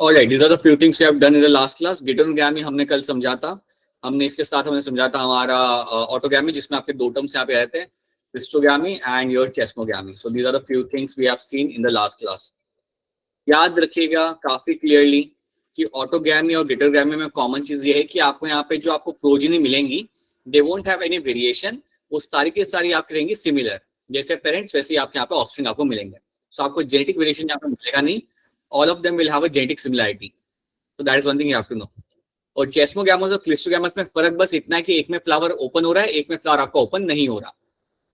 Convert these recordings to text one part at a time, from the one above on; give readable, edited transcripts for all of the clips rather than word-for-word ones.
Alright, these are the few things we have done in the last class. Gitterogamy हमने कल समझा था. हमने इसके साथ हमने समझा था हमारा autogamy जिसमें आपके दो टर्म्स यहाँ पे आए थे, cystogamy and your chesmogamy. So these are the few things we have seen in the last class. याद रखिएगा काफी क्लियरली कि ऑटोगैमी और गिटरगैमी में कॉमन चीज ये है कि आपको यहाँ पे जो आपको प्रोजेनी मिलेंगी दे वोंट हैव एनी वेरिएशन, वो सारी की सारी आपकी रहेंगी सिमिलर, जैसे पेरेंट्स वैसे ही आपके यहाँ पे ऑफस्प्रिंग आपको मिलेंगे. सो आपको जेनेटिक वेरिएशन यहाँ पे मिलेगा नहीं, all of them will have a genetic similarity. So that is one thing you have to know. और चेस्मोगैमस और क्लिस्टोगैमस में फर्क बस इतना है कि एक में फ्लावर ओपन हो रहा है, एक में फ्लावर आपका ओपन नहीं हो रहा.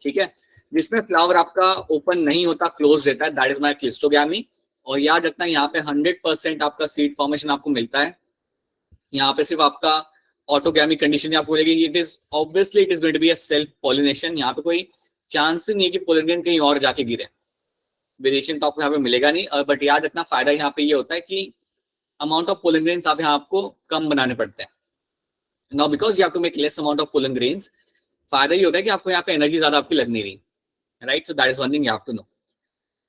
ठीक है, जिसमें फ्लावर आपका ओपन नहीं होता, क्लोज रहता है, दैट इज माय क्लिस्टोगैमी. और याद रखना यहाँ पे 100% आपका सीड फॉर्मेशन आपको मिलता है. यहाँ पे सिर्फ आपका ऑटोगैमी कंडीशन आपको मिलेगी, it is obviously it is going to be a self pollination. यहाँ पे कोई चांस नहीं है कि पोलन कहीं और जाके गिरे. वेरिएशन तो आपको यहाँ पे मिलेगा नहीं. बट याद रखना फायदा यहाँ पे ये होता है कि अमाउंट ऑफ पोलन ग्रेन्स आप यहाँ आपको कम बनाने पड़ते हैं. Now because you have to make less amount of pollen grains, फायदा ये होता है कि आपको यहाँ पे एनर्जी ज्यादा आपकी लग नहीं रही. Right, so that is one thing you have to know.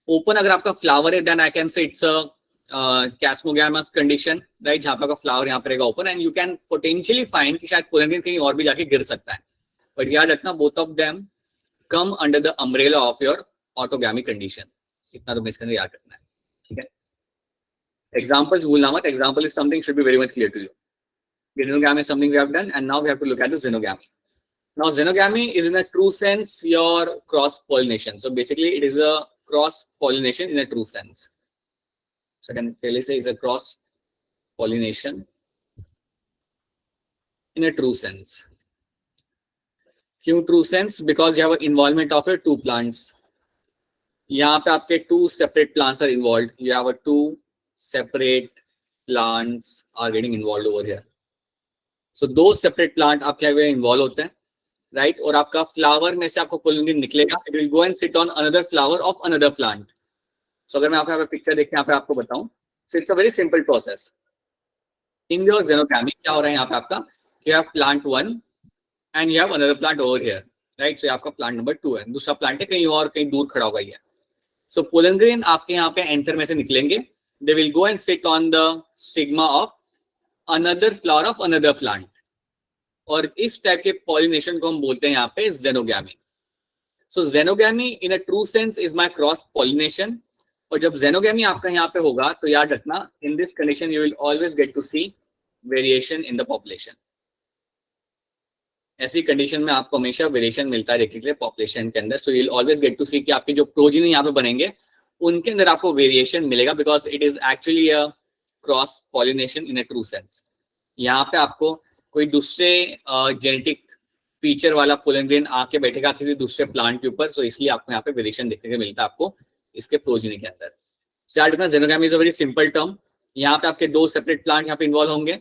Open अगर आपका फ्लावर है then I can say it's a chasmogamous condition, right, जहां पे आपका फ्लावर यहाँ पे रहेगा open and you can potentially find कि शायद पोलन ग्रेन कहीं और भी जाके गिर सकता है. बट याद रखना both of them come under the umbrella of your autogamy condition. इतना तो इसके अंदर याद रखना है. ठीक है, examples भूलना मत. Example is something should be very much clear to you. Gitterogamy is something we have done, and now we have to look at the xenogamy. Now xenogamy is in a true sense your cross pollination. So basically it is a cross pollination in a true sense. So I can clearly say it's a cross pollination in a true sense. क्यों true sense? Because you have an involvement of your two plants. यहाँ पे आपके two separate plants are involved. You have a two separate plants are getting involved over here. So those separate plant आपके यहाँ involve होते हैं, right. और आपका flower में से आपको पोलन निकलेगा, it will go and sit on another flower of another plant. So अगर मैं आपको यहाँ पे पिक्चर देख के यहाँ पे आपको बताऊं, so it's a very simple process. In your xenogamy क्या हो रहा है यहाँ पे आपका, you have plant 1 and you have another plant over here, right. So आपका प्लांट नंबर 2 है, दूसरा प्लांट है कहीं और कहीं दूर खड़ा होगा ये. सो पोलन ग्रेन आपके यहाँ पे एंथर में से निकलेंगे, they will go and sit on the stigma of another flower of another plant. और इस टाइप के पॉलिनेशन को हम बोलते हैं यहाँ पे xenogamy. So xenogamy in a true sense is my cross pollination. और जब xenogamy आपका यहाँ पे होगा तो याद रखना, in this condition you will always get to see variation in the population. ऐसी कंडीशन में आपको हमेशा वेरिएशन मिलता है देखने के लिए पॉपुलेशन के अंदर. So you will always get to see कि आपके जो प्रोजेनी यहाँ पे बनेंगे उनके अंदर आपको वेरिएशन मिलेगा, because it is actually a cross pollination in a true sense. यहाँ पे आपको कोई दूसरे जेनेटिक फीचर वाला पोलन ग्रेन आके बैठेगा किसी दूसरे प्लांट के ऊपर, सो इसलिए आपको यहाँ पे वेरिएशन देखने को मिलता है आपको इसके प्रोजेनी के अंदर. xenogamy is a very simple term. यहाँ पे आपके दो सेपरेट प्लांट यहाँ पे इन्वॉल्व होंगे.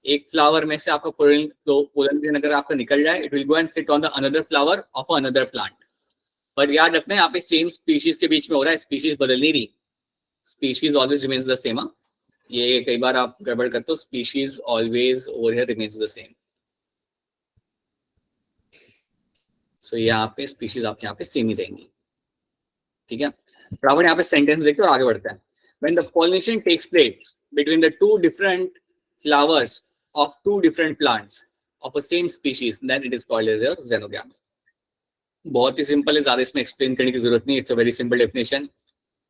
एक फ्लावर में से आपका पोलन ग्रेन अगर आपका निकल जाए, it will go and sit on the another flower of another plant. But याद रखना यहाँ पे सेम स्पीशीज के बीच में हो रहा है, स्पीशीज बदल नहीं रही. Species always remains the same. ये कई बार आप गड़बड़ करते हो, species always over here remains the same. So यहाँ पे स्पीशीज आपके यहाँ पे सेम ही रहेंगी. ठीक है, बराबर. यहाँ पे सेंटेंस देखते हो और आगे बढ़ते हैं. When the pollination takes place between the two different flowers of two different plants of a same species, then it is called as your xenogamy. बहुत ही सिंपल है, ज्यादा इसमें एक्सप्लेन करने की जरूरत नहीं. It's a very simple definition.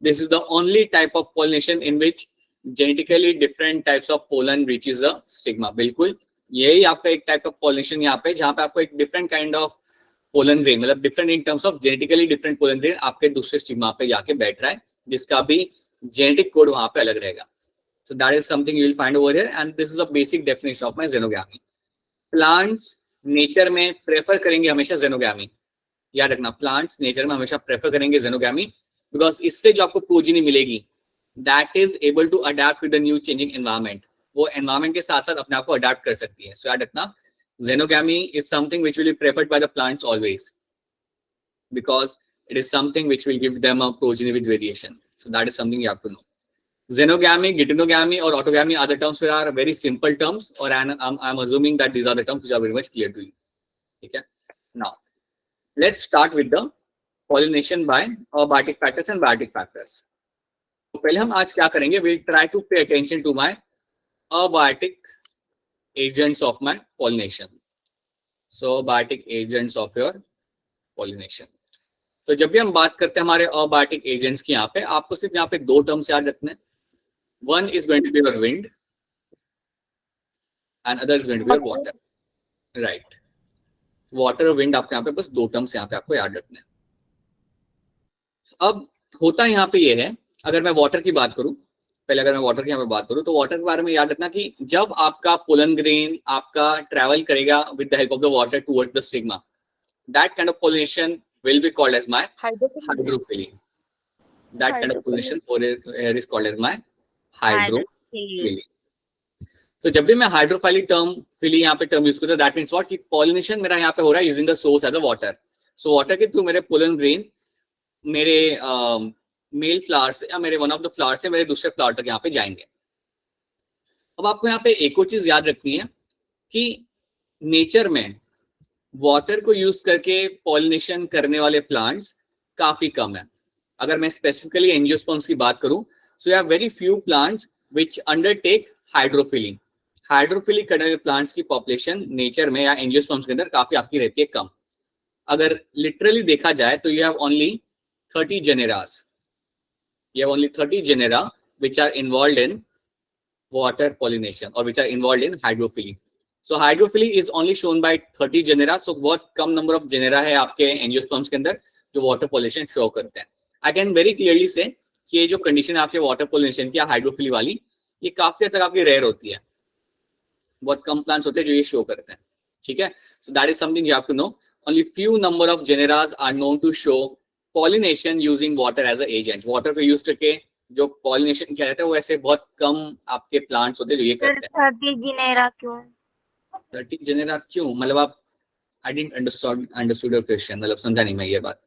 This is the only type of pollination in which genetically different types of pollen reaches the stigma. बिल्कुल यही आपका एक टाइप ऑफ पॉलिनेशन यहाँ पे, जहाँ पे आपको एक different kind of pollen grain, मतलब different in terms of genetically different pollen grain आपके दूसरे स्टिग्मा पे जाके बैठ रहा है, जिसका भी जेनेटिक कोड वहां पे अलग रहेगा. So that is something you will find over here, and this is a basic definition of my xenogamy. Plants nature में prefer करेंगे हमेशा xenogamy. याद रखना, plants nature में हमेशा prefer करेंगे xenogamy, because इससे जो आपको progeny मिलेगी, that is able to adapt with the new changing environment. वो environment के साथ साथ अपने आप को adapt कर सकती है. So याद रखना, xenogamy is something which will be preferred by the plants always, because it is something which will give them a progeny with variation. So that is something you have to know. Xenogamy, gitterogamy or autogamy are the terms which are very simple terms, or I'm assuming that these are the terms which are very much clear to you. Okay. Now, let's start with the pollination by abiotic factors and biotic factors. पहले हम आज क्या करेंगे, will try to pay attention to my abiotic agents of my pollination. So abiotic agents of your pollination. तो जब भी हम बात करते हैं हमारे अबायोटिक एजेंट्स की, यहाँ पे आपको सिर्फ यहाँ पे दो टर्म्स याद रखने हैं. One is going to be your wind and other is going to be your water. Right, water और विंड आपको यहाँ पे बस दो टर्म्स यहाँ पे आपको याद रखने हैं. अब होता यहाँ पे ये है, अगर मैं वाटर की बात करूं, पहले अगर मैं वाटर की यहाँ पे बात करूं, तो वाटर के बारे में याद रखना कि जब आपका पोलन ग्रेन आपका ट्रेवल करेगा with the help of the water towards the stigma, that kind of pollination will be called as my hydrophily. That kind of pollination is called as my hydrophily. तो जब भी मैं हाइड्रोफाइली term फिली यहाँ पे term use करता हूँ, that means what कि pollination मेरा यहाँ पे हो रहा है using the source as a water. So water के थ्रू मेरे पोलन ग्रेन मेरे मेल फ्लावर से या मेरे वन ऑफ द फ्लावर से मेरे दूसरे फ्लावर तक यहाँ पे जाएंगे. अब आपको यहाँ पे एक और चीज याद रखनी है कि नेचर में वाटर को यूज करके पॉलिनेशन करने वाले प्लांट्स काफी कम है. अगर मैं स्पेसिफिकली एंजियोस्पर्म्स की बात करूं, so you have very few plants which undertake hydrophily. Hydrophily करने वाले प्लांट्स की पॉपुलेशन नेचर में या एंजियोस्पर्म्स के अंदर काफी आपकी रहती है कम. अगर लिटरली देखा जाए तो you have only 30 जेनेरास. You have only 30 genera which are involved in water pollination or which are involved in hydrophily. So hydrophily is only shown by 30 genera. So बहुत कम number of genera है आपके angiosperms के अंदर जो water pollination show करते हैं. I can very clearly say कि ये जो condition है आपके water pollination की या hydrophily वाली, ये काफी हद तक आपकी rare होती है. बहुत कम plants होते हैं जो ये show करते हैं. ठीक है? So that is something you have to know. Only few number of genera are known to show pollination using water as a agent. Water को use करके जो pollination किया जाता है वो ऐसे बहुत कम आपके plants होते हैं जो ये करते हैं. 30 genera क्यों? 30 genera क्यों? मतलब आप I didn't understood your question. मतलब समझा नहीं मैं ये बात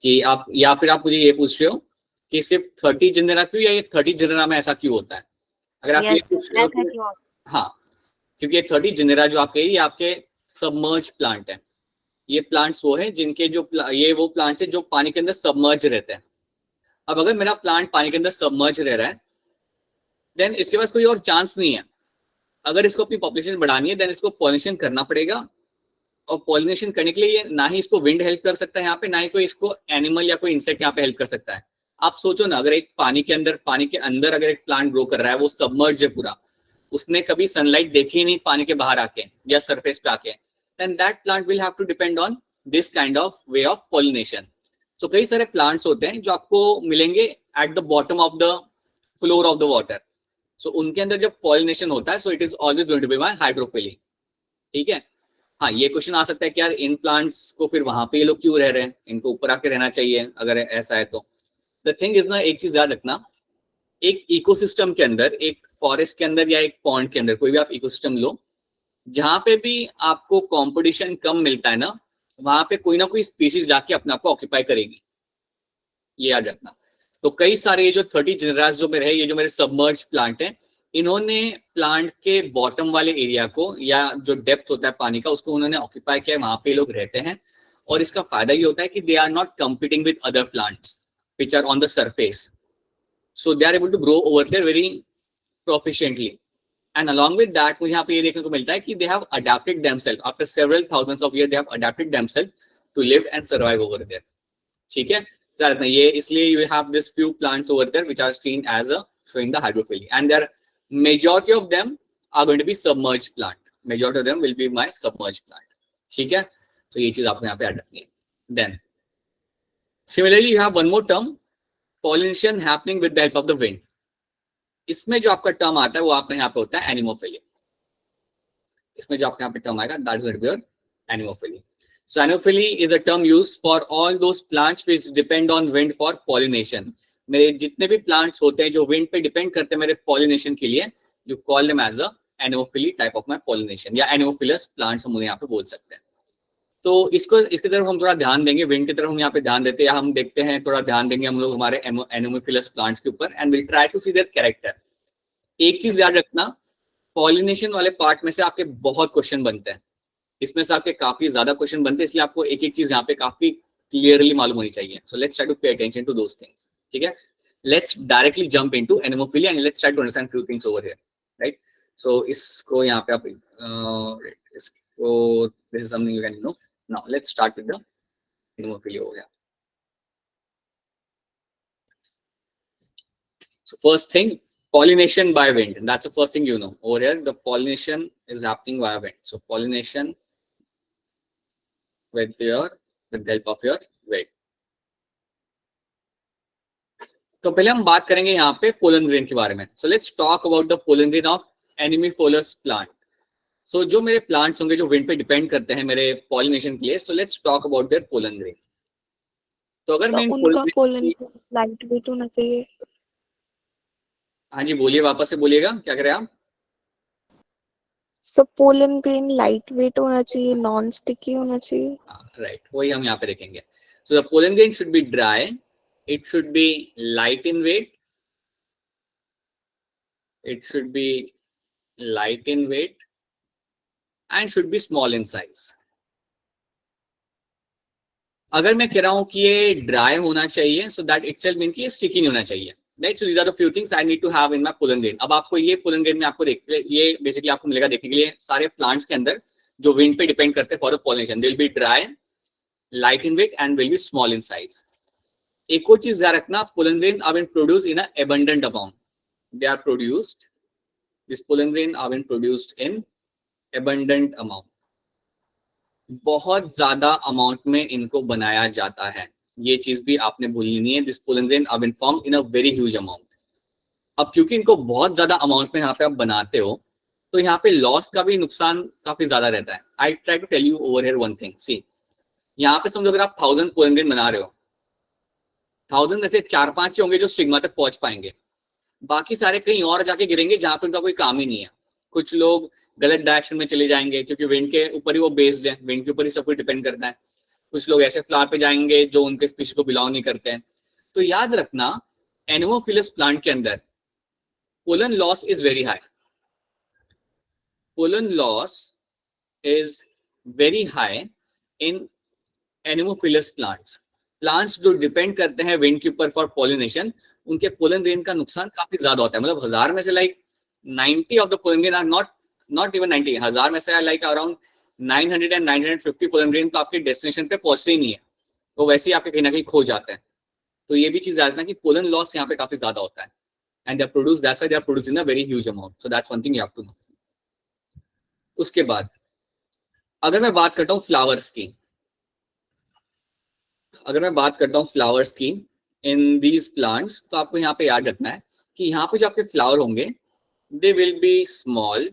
कि आप या फिर आप मुझे ये पूछ रहे हो कि सिर्फ 30 genera क्यों या ये 30 genera में ऐसा क्यों होता है? अगर आप ये पूछ रहे हो, हाँ, क्योंकि ये 30 genera जो आपके ये आपके submerged plant है. ये प्लांट्स वो है जिनके जो ये वो प्लांट्स है जो पानी के अंदर सबमर्ज रहते हैं. अब अगर मेरा प्लांट पानी के अंदर सबमर्ज रह रहा है, देन इसके पास कोई और चांस नहीं है. अगर इसको अपनी पॉपुलेशन बढ़ानी है, देन इसको पॉलिनेशन करना पड़ेगा. और पॉलिनेशन करने के लिए ना ही इसको विंड हेल्प कर सकता है यहाँ पे, ना ही कोई इसको एनिमल या कोई इंसेक्ट यहाँ पे हेल्प कर सकता है. आप सोचो ना, अगर एक पानी के अंदर अगर एक प्लांट ग्रो कर रहा है, वो सबमर्ज है पूरा, उसने कभी सनलाइट देखी ही नहीं पानी के बाहर आके या सरफेस पे आके, then that plant will have to depend on this kind of way of pollination. So कई सारे plants होते हैं जो आपको मिलेंगे at the bottom of the floor of the water. So उनके अंदर जब pollination होता है, so it is always going to be by hydrophily. ठीक है? हाँ, ये क्वेश्चन आ सकता है कि यार इन प्लांट्स को फिर वहां पे ये लोग क्यों रह रहे हैं, इनको ऊपर आके रहना चाहिए अगर ऐसा है तो. द थिंग इज ना, एक चीज याद रखना, एक इकोसिस्टम के अंदर, एक फॉरेस्ट के अंदर या एक पॉन्ड के अंदर, कोई भी आप इकोसिस्टम लो, जहां पे भी आपको कंपटीशन कम मिलता है ना, वहां पे कोई ना कोई स्पीशीज जाके अपने आप को ऑक्यूपाई करेगी. ये याद रखना. तो कई सारे ये जो 30 जेनेरास जो मेरे है, ये जो मेरे सबमर्ज प्लांट हैं, इन्होंने प्लांट के बॉटम वाले एरिया को या जो डेप्थ होता है पानी का, उसको उन्होंने ऑक्यूपाई किया. वहां पे लोग रहते हैं और इसका फायदा ये होता है कि they are not competing with other plants which are on the surface. So they are able to grow over there very proficiently. And along with that, मुझे यहाँ पे ये देखने को मिलता है कि they have adapted themselves after several thousands of years. They have adapted themselves to live and survive over there. ठीक है? तो ये इसलिए you have this few plants over there which are seen as a showing the hydrophily, and their majority of them are going to be submerged plant. Majority of them will be my submerged plant. ठीक है? तो ये चीज आपको यहाँ पे याद रखनी है. Then similarly you have one more term, pollination happening with the help of the wind. इसमें जो आपका टर्म आता है वो आपका यहाँ पे होता है एनिमोफिली. इसमें जो आपका यहाँ पे टर्म आएगा, that is your anemophily. So anemophily is a term used for all those plants which depend on wind for pollination. मेरे जितने भी प्लांट्स होते हैं जो विंड पे डिपेंड करते हैं मेरे पॉलिनेशन के लिए, you call them as a anemophily type of my pollination, या एनिमोफिलस प्लांट्स हम उन्हें यहाँ पे बोल सकते हैं. तो इसकी तरफ हम थोड़ा ध्यान देंगे, विंड की तरफ हम यहाँ पे ध्यान देते हैं, या हम देखते हैं थोड़ा ध्यान देंगे हम लोग हमारे एनिमोफिलस प्लांट्स के ऊपर, and will try to see their character. एक चीज याद रखना, पॉलिनेशन वाले पार्ट में से आपके बहुत क्वेश्चन बनते हैं, इसमें से आपके काफी ज्यादा क्वेश्चन बनते हैं, इसलिए आपको एक एक चीज यहाँ पे काफी क्लियरली मालूम होनी चाहिए. So let's try to pay attention to those things. ठीक है? let's directly jump into anemophilia and let's try to understand few things over here, right? So इसको यहाँ पे आप इसको this is something you can know. Now let's start with the anemophilia over here. So first thing, pollination by wind. That's the first thing you know. Over here, the pollination is happening via wind. So pollination with the help of your wind. तो पहले हम बात करेंगे यहाँ पे pollen grain के बारे में. So let's talk about the pollen grain of anemophilas plant. So जो मेरे प्लांट्स होंगे जो विंड पे डिपेंड करते हैं मेरे पॉलिनेशन के लिए, so let's talk about their pollen grain. तो अगर मैं उनका पोलन लाइट वेट होना चाहिए. हाँ जी बोलिए, वापस से बोलिएगा, क्या करें आप? So pollen grain light weight होना चाहिए, नॉन स्टिकी होना चाहिए. राइट, वही हम यहाँ पे देखेंगे. So the pollen grain should be dry, it should be light in weight, it should be light in weight and should be small in size. अगर मैं कह रहा हूं कि ये ड्राई होना चाहिए, so that itself means कि ये स्टिकी नहीं होना चाहिए, right? So these are the few things I need to have in my pollen grain. अब आपको ये pollen grain में आपको ये बेसिकली आपको मिलेगा देखने के लिए सारे प्लांट्स के अंदर जो विंड पे डिपेंड करते हैं for the pollination. They will be dry, light in weight and will be small in size. एक और चीज याद रखना, pollen grain are being produced in an abundant amount. They are produced, this pollen grain are being produced in abundant amount. बहुत ज्यादा amount में इनको बनाया जाता है, ये चीज भी आपने भूलनी नहीं है. This pollen grain are been form in a very huge amount. अब क्योंकि इनको बहुत ज्यादा अमाउंट में यहाँ पे आप बनाते हो, तो यहाँ पे लॉस का भी नुकसान काफी ज्यादा रहता है. I try to tell you over here one thing. See, यहाँ पे समझो अगर आप 1000 पोलन ग्रेन बना रहे हो, 1000 में से 4-5 होंगे जो स्टिग्मा तक पहुंच पाएंगे, बाकी सारे कहीं और जाके गिरेंगे जहां पे उनका कोई काम ही नहीं है. कुछ लोग गलत डायरेक्शन में चले जाएंगे क्योंकि विंड के ऊपर ही वो बेस्ड है, विंड के ऊपर ही सब कुछ डिपेंड करता है. कुछ लोग ऐसे फ्लावर पे जाएंगे जो उनके स्पीशीज को बिलोंग नहीं करते हैं. तो याद रखना, एनेमोफिलस प्लांट के अंदर pollen loss is very high. Pollen loss is very high in anemophilous plants. Plants जो डिपेंड करते हैं विंड के ऊपर फॉर पॉलिनेशन, उनके पोलन ग्रेन का नुकसान काफी ज्यादा होता है. मतलब 1000 में से like 90 of the pollen grain are not even 90. 1000 में से like around 900 and 950 pollen grain तो आपके डेस्टिनेशन पे पहुंचते ही नहीं है, वो वैसे ही आपके कहीं ना कहीं खो जाते हैं. तो ये भी चीज याद रखना कि पोलन लॉस यहाँ पे काफी ज्यादा होता है. And they are produce, that's why they are produce in a very huge amount. So that's one thing you have to know. उसके बाद अगर मैं बात करता हूँ फ्लावर्स की, इन दीज प्लांट्स, तो आपको यहाँ पे याद रखना है कि यहाँ पे जो आपके फ्लावर होंगे, दे will be small,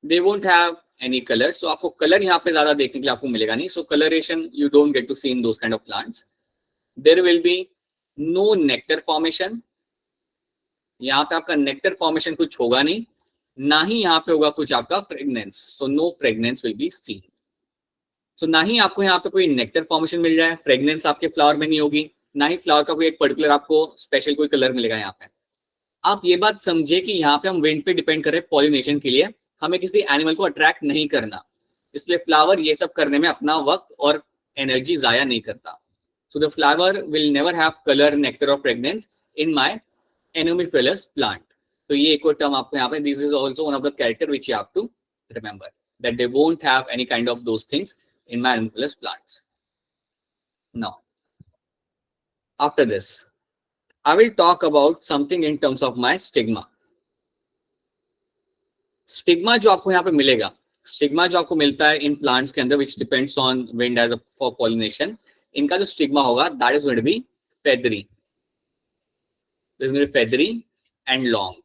they won't have any color. So आपको कलर यहाँ पे ज्यादा देखने के लिए आपको मिलेगा नहीं. So coloration you don't get to see in those kind of plants. There will be no nectar formation. यहाँ पे आपका nectar formation कुछ होगा नहीं, ना ही यहाँ पे होगा कुछ आपका fragrance. So no fragrance will be seen. So ना ही आपको यहाँ पे कोई nectar formation मिल जाए, fragrance आपके फ्लावर में नहीं होगी, ना ही फ्लावर का कोई एक पर्टिकुलर आपको स्पेशल कोई कलर मिलेगा. यहाँ पे आप ये बात समझे कि यहाँ पे हम विंड पे डिपेंड कर रहे हैं पॉलिनेशन के लिए, हमें किसी एनिमल को अट्रैक्ट नहीं करना, इसलिए फ्लावर ये सब करने में अपना वक्त और एनर्जी जाया नहीं करता. So the flower will never have colour, nectar और fragrance in my anemophilous plant. तो ये एक और टर्म आपको यहाँ पे, this is also one of the character which you have to remember, that they won't have any kind of those things in my anemophilous plants. Now after this I will talk about something in terms of my stigma. Stigma जो आपको यहाँ पे मिलेगा, stigma जो आपको मिलता है इन plants के अंदर which depends on wind as for pollination, इनका जो स्टिग्मा होगा that is going to be feathery. This is going to be feathery and long.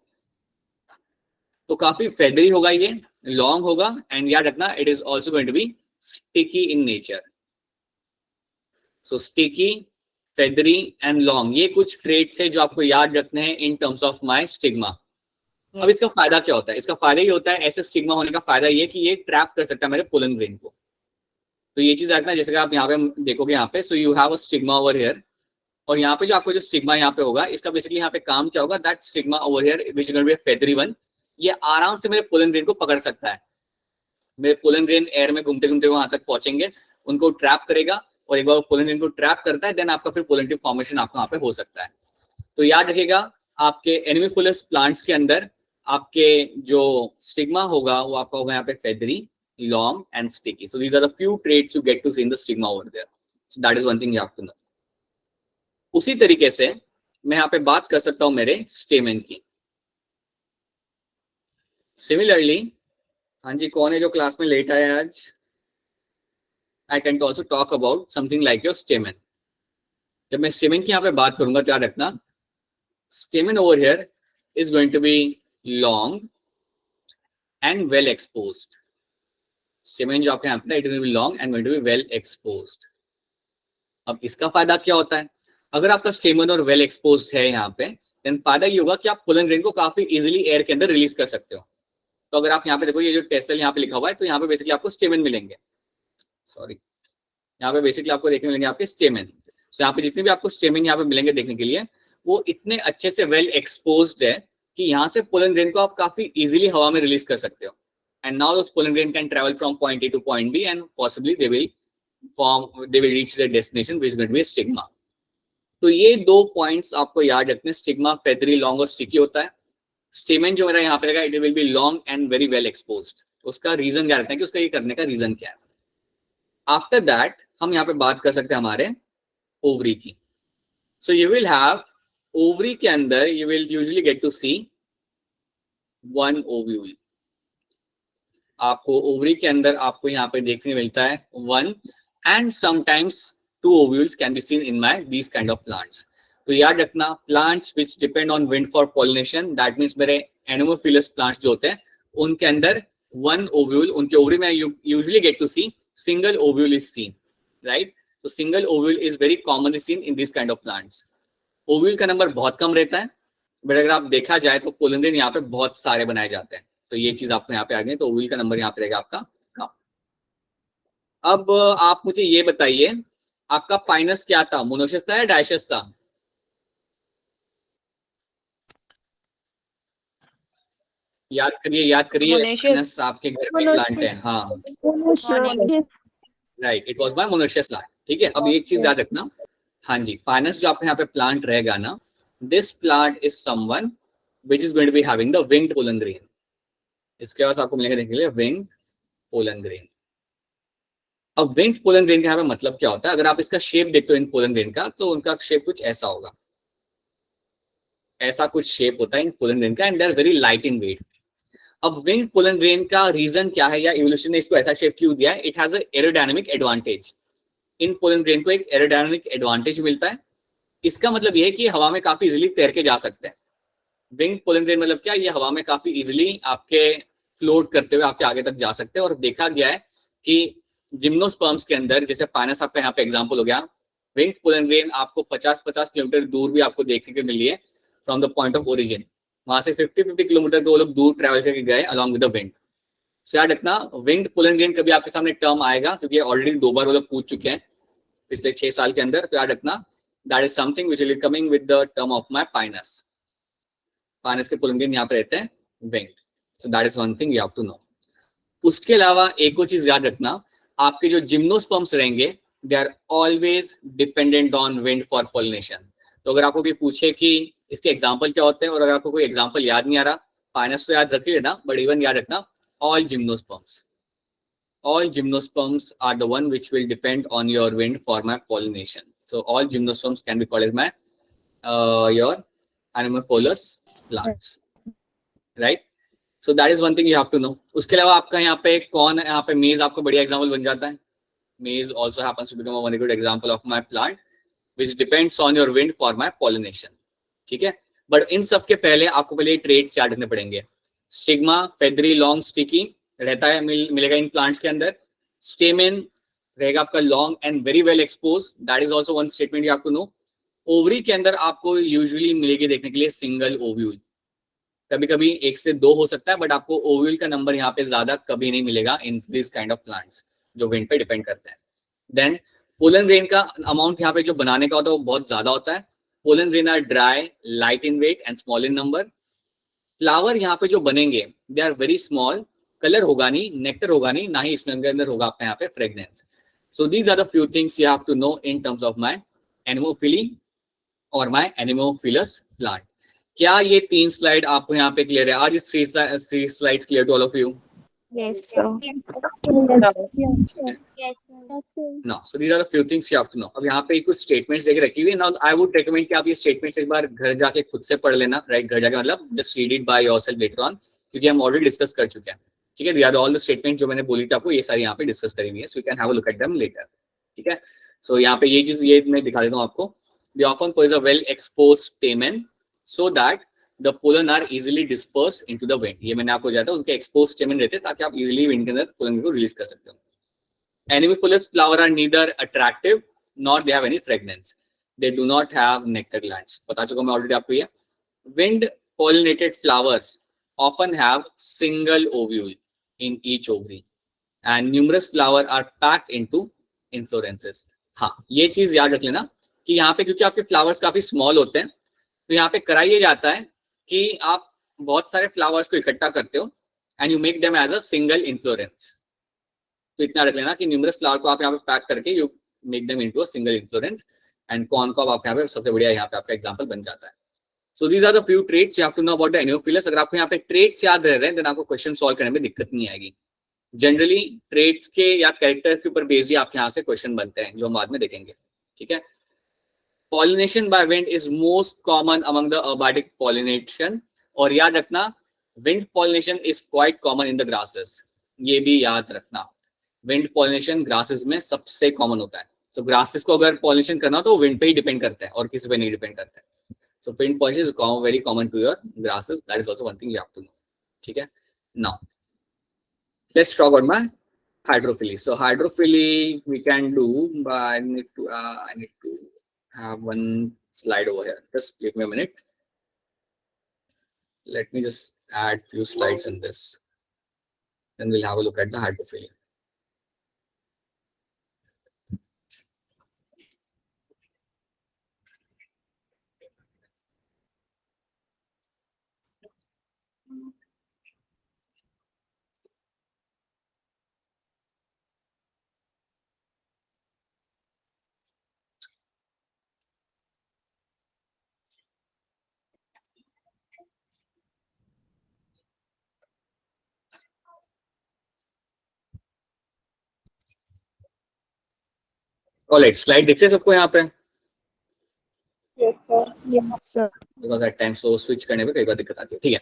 तो काफी फेदरी होगा ये, लॉन्ग होगा, एंड याद रखना it is also going to be sticky in nature. So sticky, feathery and long, ये कुछ traits है जो आपको याद रखने हैं in terms of my stigma. अब इसका फायदा क्या होता है? इसका फायदा ये होता है, ऐसे स्टिग्मा होने का फायदा ये कि ये ट्रैप कर सकता है मेरे पोलन ग्रेन को. तो ये चीज रखना, जैसे कि आप यहाँ पे देखोगे यहाँ पे, so you have a stigma over here, और यहाँ पे जो आपको जो स्टिग्मा यहाँ पे होगा, इसका बेसिकली यहाँ पे काम क्या होगा, that stigma over here which is going to be a feathery one, ये आराम से मेरे पोलन ग्रेन को पकड़ सकता है. मेरे पोलन ग्रेन एयर में घूमते घूमते वहां तक पहुंचेंगे, उनको ट्रैप करेगा, और एक बार पोलन ग्रेन को ट्रैप करता है, देन आपका फिर पोलन ट्यूब फॉर्मेशन आपको यहाँ पे हो सकता है. तो याद रखिएगा आपके एनिमोफिलस प्लांट्स के अंदर आपके जो स्टिग्मा होगा वो आपका होगा यहाँ पे feathery, long and sticky. So these are the few traits you get to see in the stigma over there. So that is one thing you have to know. उसी तरीके से मैं यहाँ पे बात कर सकता हूं मेरे स्टेमेन की. सिमिलरली, हाँ जी, कौन है जो क्लास में लेट आया आज? I can also talk about something like your stamen. जब मैं स्टेमेन की यहाँ पे बात करूंगा तो याद रखना, stamen over here is going to be long and well exposed. Stamen जो आपके यहाँ पे it will be long and going to be well exposed. अब इसका फायदा क्या होता है? अगर आपका स्टेमन और वेल एक्सपोज्ड है यहाँ पे, देन फायदा ये होगा कि आप पोलन ग्रेन को काफी इजीली एयर के अंदर रिलीज कर सकते हो. तो अगर आप यहाँ पे देखो, ये जो टेसल यहाँ पे लिखा हुआ है, तो यहाँ पे बेसिकली आपको स्टेमन मिलेंगे. सॉरी, यहाँ पे बेसिकली आपको देखने मिलेंगे आपके स्टेमन. सो यहाँ पे जितने भी आपको स्टेमन यहाँ पे मिलेंगे देखने के लिए, वो इतने अच्छे से वेल एक्सपोज्ड है कि यहाँ से पोलन ग्रेन को आप काफी इजीली हवा में रिलीज कर सकते हो. And now those pollen grain can travel from point A to point B and possibly they will reach their destination which is going to be stigma. तो ये दो पॉइंट्स आपको याद रखने. स्टिग्मा फेदरी, लॉन्ग और स्टिकी होता है. Stamen जो मेरा यहाँ पे रहेगा, it will be long and very well exposed. उसका रीजन क्या रहता है कि उसका ये करने का रीजन क्या है. आफ्टर दैट हम यहाँ पे बात कर सकते हैं हमारे ओवरी की. So you will have ovary के अंदर you will usually get to see one ovule. आपको ओवरी के अंदर आपको यहाँ पे देखने मिलता है one and sometimes two ovules can be seen in my these kind of plants. तो याद रखना, plants which depend on wind for pollination, that means मेरे anemophilous plants जो होते हैं उनके अंदर one ovule, उनके ovary में you usually get to see single ovule is seen, right? So single ovule is very commonly seen in these kind of plants. Ovule का number बहुत कम रहता है, बट अगर आप देखा जाए तो pollen grain यहाँ पे बहुत सारे बनाए जाते हैं. तो ये चीज आपको यहाँ पे आ गई. तो ovule का नंबर यहाँ पे रहेगा आपका कम. अब आप मुझे ये बताइए, आपका पाइनस क्या था? मोनोशियस था या डायशियस था? याद करिए पाइनस आपके घर में प्लांट है. हाँ, right, it was my monoecious plant. ठीक है, अब एक चीज याद रखना. हाँ जी, पाइनस जो आपके यहाँ पे प्लांट रहेगा ना, this plant is someone which is going to be having the winged pollen grain. इसके बाद आपको मिलेगा देखने के लिए विंग्ड पोलन ग्रेन. अब विंग्ड पोलन ग्रेन का यहाँ पे मतलब क्या होता है? अगर आप इसका शेप देखते हो इन पोलन ग्रेन का, तो उनका शेप कुछ ऐसा होगा. ऐसा कुछ शेप होता है इन पोलन ग्रेन का and they are very light in weight. अब विंग्ड पोलन ग्रेन का रीजन क्या है, या इवोल्यूशन ने इसको ऐसा शेप क्यों दिया है? It has a aerodynamic advantage. In pollen grain को एक एरोडायनामिक एडवांटेज मिलता है. इसका मतलब यह है कि हवा में काफी इजिली तैर के जा सकते हैं. विंग्ड पोलन ग्रेन मतलब क्या? ये हवा में काफी इजिली आपके फ्लोट करते हुए आपके आगे तक जा सकते हैं. और देखा गया है कि जिम्नोस्पर्म्स के अंदर, जैसे पाइनस आपका यहाँ पे एग्जांपल हो गया, विंग्ड पोलन ग्रेन आपको 50-50 किलोमीटर दूर भी आपको देखने को मिली है from the point of origin. वहां से 50-50 किलोमीटर तो वो लोग दूर ट्रैवल करके गए अलॉन्ग विद द विंड. सो याद रखना, विंग्ड पोलन ग्रेन कभी आपके सामने टर्म आएगा, क्योंकि ऑलरेडी 2 बार वो लोग पूछ चुके हैं पिछले 6 साल के अंदर. तो याद रखना, that is something which will be coming with the term of my pinus. Pinus के पोलन ग्रेन यहाँ पे रहते हैं winged. So that is one thing you have to know. उसके अलावा एक और चीज याद रखना, आपके जो जिम्नोस्पर्म्स रहेंगे, they are always dependent on wind for pollination. तो अगर आपको कोई पूछे कि इसके एग्जांपल क्या होते हैं, और अगर आपको कोई एग्जांपल याद नहीं आ रहा, पाइनस तो याद रखिए ना, बट इवन याद रखना all gymnosperms are the one which will depend on your wind for my pollination. So all gymnosperms can be called as my your anemophilous plants, right? So that is one thing you have to know. उसके अलावा आपका यहाँ पे कौन है? यहाँ पे मेज आपको बढ़िया एग्जाम्पल बन जाता है. Maize also happens to become a very good example of my plant which depends on your wind for my pollination. ठीक है, बट इन सब के पहले आपको पहले ट्रेड्स याद रखने पड़ेंगे. स्टिग्मा फेदरी, लॉन्ग, स्टिकी रहता है, मिलेगा इन प्लांट्स के अंदर. स्टेमेन रहेगा आपका long and very well expose. That is also one statement you have to know. Ovary के अंदर आपको यूजुअली मिलेगी देखने के लिए सिंगल ओव्यूल. कभी कभी 1 से 2 हो सकता है, बट आपको ओव्यूल का नंबर यहाँ पे ज्यादा कभी नहीं मिलेगा in this kind of plants जो विंड पे डिपेंड करते हैं. देन पोलन ग्रेन का अमाउंट यहाँ पे जो बनाने का होता है वो बहुत ज्यादा होता है. Pollen grain are dry, light in weight and small in number. Flower यहाँ पे जो बनेंगे they are very small. Colour होगा नहीं, नेक्टर होगा नहीं, ना ही इसमें अंदर होगा आपका यहाँ पे fragrance. So these are the few things you have to know in terms of my anemophily और माय एनिमोफिलस प्लांट। क्या ये 3 स्लाइड आपको यहाँ पे क्लियर है? आज इस 3 slides clear to all of you? Yes, sir. No, so these are few things you have to know. अब यहाँ पे कुछ स्टेटमेंट्स देके रखी हुई है। नाउ आई वुड रिकमेंड कि आप ये स्टेटमेंट्स एक बार घर जाके खुद से पढ़ लेना, राइट? घर जाके मतलब just read it by yourself later on, क्योंकि हम ऑलरेडी डिस्कस कर चुके हैं, ठीक है? They are all the statement जो मैंने बोली थी आपको, ये सारी यहाँ पे डिस्कस करी हुई है, so you can have a look at them later, ठीक है? सो यहाँ पे ये चीज ये मैं दिखा देता हूँ आपको। They often pose a well exposed स्टेमन so that the pollen are easily dispersed into the wind। ये मैंने आपको बताया था, उसके एक्सपोज स्टेमन रहते हैं ताकि आप इजीली विंड के अंदर पोलन को रिलीज कर सकते हो। Anemophilis flower are neither attractive nor they have any fragrance. They do not have nectar glands। बता चुका मैं ऑलरेडी आपको ये। Wind pollinated flowers often have single ovule in each ovary and numerous flowers are packed into inflorescences। हाँ, ये चीज याद रख लेना कि यहाँ पे क्योंकि आपके फ्लावर्स काफी स्मॉल होते हैं, तो यहाँ पे करा ये जाता है कि आप बहुत सारे फ्लावर्स को इकट्ठा करते हो and you make them as a single inflorescence. तो इतना रख लेना कि न्यूमरस फ्लावर को आप यहाँ पे पैक करके you make them into a single inflorescence and corn को आप यहाँ पे सबसे बढ़िया यहाँ पे आपका एग्जांपल बन जाता है। So these are the few traits you have to know about the anemophilous. अगर आपको यहाँ पे ट्रेट्स याद रह रहे हैं देन आपको क्वेश्चन सॉल्व करने में दिक्कत नहीं आएगी। जनरली ट्रेट्स के या कैरेक्टर के ऊपर बेस्ड ही आपके यहाँ से क्वेश्चन बनते हैं, जो हम बाद में देखेंगे, ठीक है? Pollination by wind is most common among the abiotic pollination। और याद रखना wind pollination is quite common in the grasses। ये भी याद रखना, wind pollination grasses में सबसे common होता है। So grasses को अगर pollination करना हो तो wind पे ही डिपेंड करता है और किसी पे नहीं डिपेंड करता है। So wind pollination is very common to your grasses। That is also one thing you have to know, ठीक है? Now let's talk about my hydrophily। So hydrophily we can do by I need to have one slide over here, just give me a minute, let me just add few slides in this, then we'll have a look at the hydrophily। Alright, slide दिख रही है सबको यहाँ पे? Yes, sir. Yes, sir. because at times so switch करने पे कई बार दिक्कत आती है, ठीक है?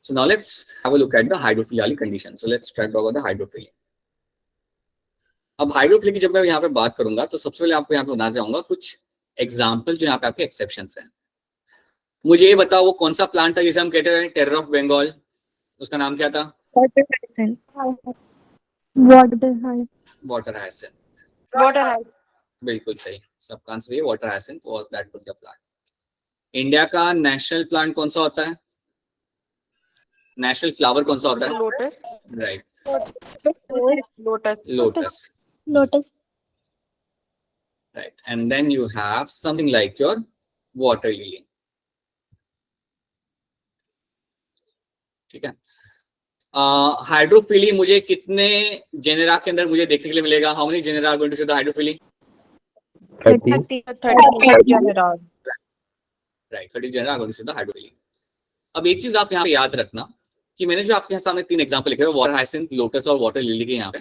So now let's have a look at the hydrophily वाली condition। So let's try to talk about the hydrophily। अब हाइड्रोफिली की जब मैं यहाँ पे बात करूंगा तो सबसे पहले आपको यहाँ पे बताना चाहूंगा कुछ एग्जाम्पल जो यहाँ पे आपके एक्सेप्शंस हैं। मुझे ये बताओ वो कौन सा प्लांट था जिसे हम कहते हैं टेरर ऑफ बंगाल, उसका नाम क्या था? Water hyacinth। Water hyacinth. Water hyacinth। बिल्कुल सही, सबका आंसर ये water hyacinth was that particular plant. India का नेशनल प्लांट कौन सा होता है? नेशनल फ्लावर कौन सा होता है? Lotus। Right, Lotus। Lotus, Lotus। right? And then you have something like your water lily, ठीक है? हाइड्रोफिली मुझे कितने जेनेरा के अंदर मुझे देखने के लिए मिलेगा? How many genera are going to show the hydrophily? 30 genera। Right, 30 genera are going to show the hydrophily. अब एक चीज आप यहाँ पे याद रखना कि मैंने जो आपके सामने 3 एग्जांपल लिखे हैं, वाटर हाइसिंथ, लोटस और वाटर लिली के, यहाँ पे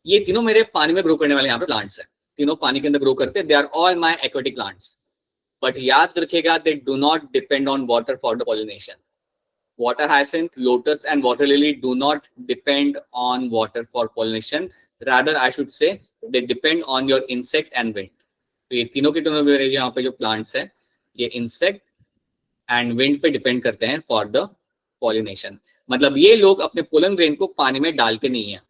ये तीनों मेरे पानी में ग्रो करने वाले यहाँ पे प्लांट्स हैं। तीनों पानी के अंदर ग्रो करते हैं। They are all my aquatic plants, but याद रखिएगा they do not depend on water for the pollination. Water hyacinth, lotus and water lily do not depend on water for pollination, rather I should say they depend on your insect and wind। तो ये तीनों के तीनों मेरे यहाँ पे जो plants हैं ये इंसेक्ट एंड विंड पे डिपेंड करते हैं फॉर द पॉलिनेशन। मतलब ये लोग अपने पोलन ग्रेन को पानी में डालते नहीं है,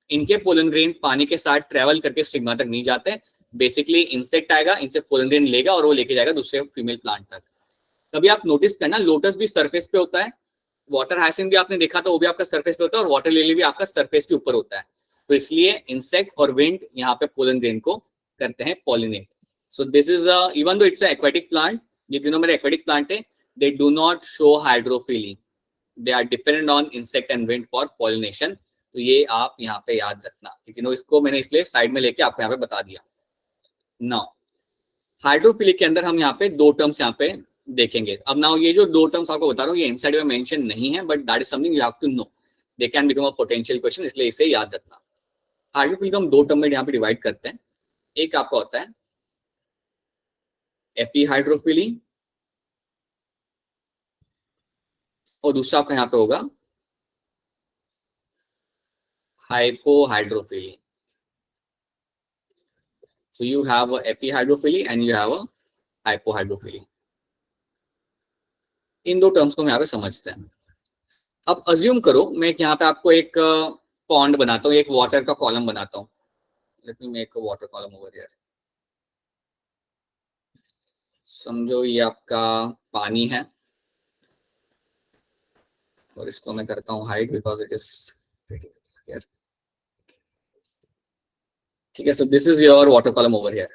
इनके पोलन ग्रेन पानी के साथ ट्रेवल करके स्टिग्मा तक नहीं जाते। बेसिकली इंसेक्ट आएगा, इनसे पोलन ग्रेन लेगा और वो लेके जाएगा दूसरे फीमेल प्लांट तक। कभी आप नोटिस करना लोटस भी सरफेस पे होता है, वाटर हाइसिंथ भी आपने देखा था वो भी आपका सरफेस पे होता है, और वाटर लिली भी आपका सरफेस के ऊपर होता है। तो इसलिए इंसेक्ट और विंड यहाँ पे पोलन ग्रेन को करते हैं pollinate. So this is even though it's a aquatic plant, ये तीनों मेरे एक्वेटिक प्लांट है, they do not show hydrophily, they are dependent on insect and wind for pollination. तो ये आप यहाँ पे याद रखना, तीनों इसको मैंने इसलिए साइड में लेके आपको यहाँ पे बता दिया। नाउ हाइड्रोफिलिक के अंदर हम यहाँ पे दो टर्म्स यहाँ पे देखेंगे. अब नाउ ये जो दो टर्म्स आपको बता रहा हूँ ये इनसाइड में मेंशन नहीं है, but that is something you have to know. They can become a potential question, इसलिए इसे याद रखना. हाइड्रोफिलिक हम दो टर्म में यहाँ पे डिवाइड करते हैं. एक आपका होता है एपीहाइड्रोफिली और दूसरा आपका यहाँ पे होगा hypohydrophily. So you have a epihydrophily and you have a hypohydrophily. इन दो टर्म्स को हम यहाँ पे समझते हैं. अब अज्यूम करो मैं यहाँ पे आपको एक पॉन्ड बनाता हूँ, एक वाटर का कॉलम बनाता हूँ. Let me make a water column over here. समझो ये आपका पानी है और इसको मैं करता हूँ height because it is here. ठीक है, so this is your water column over here.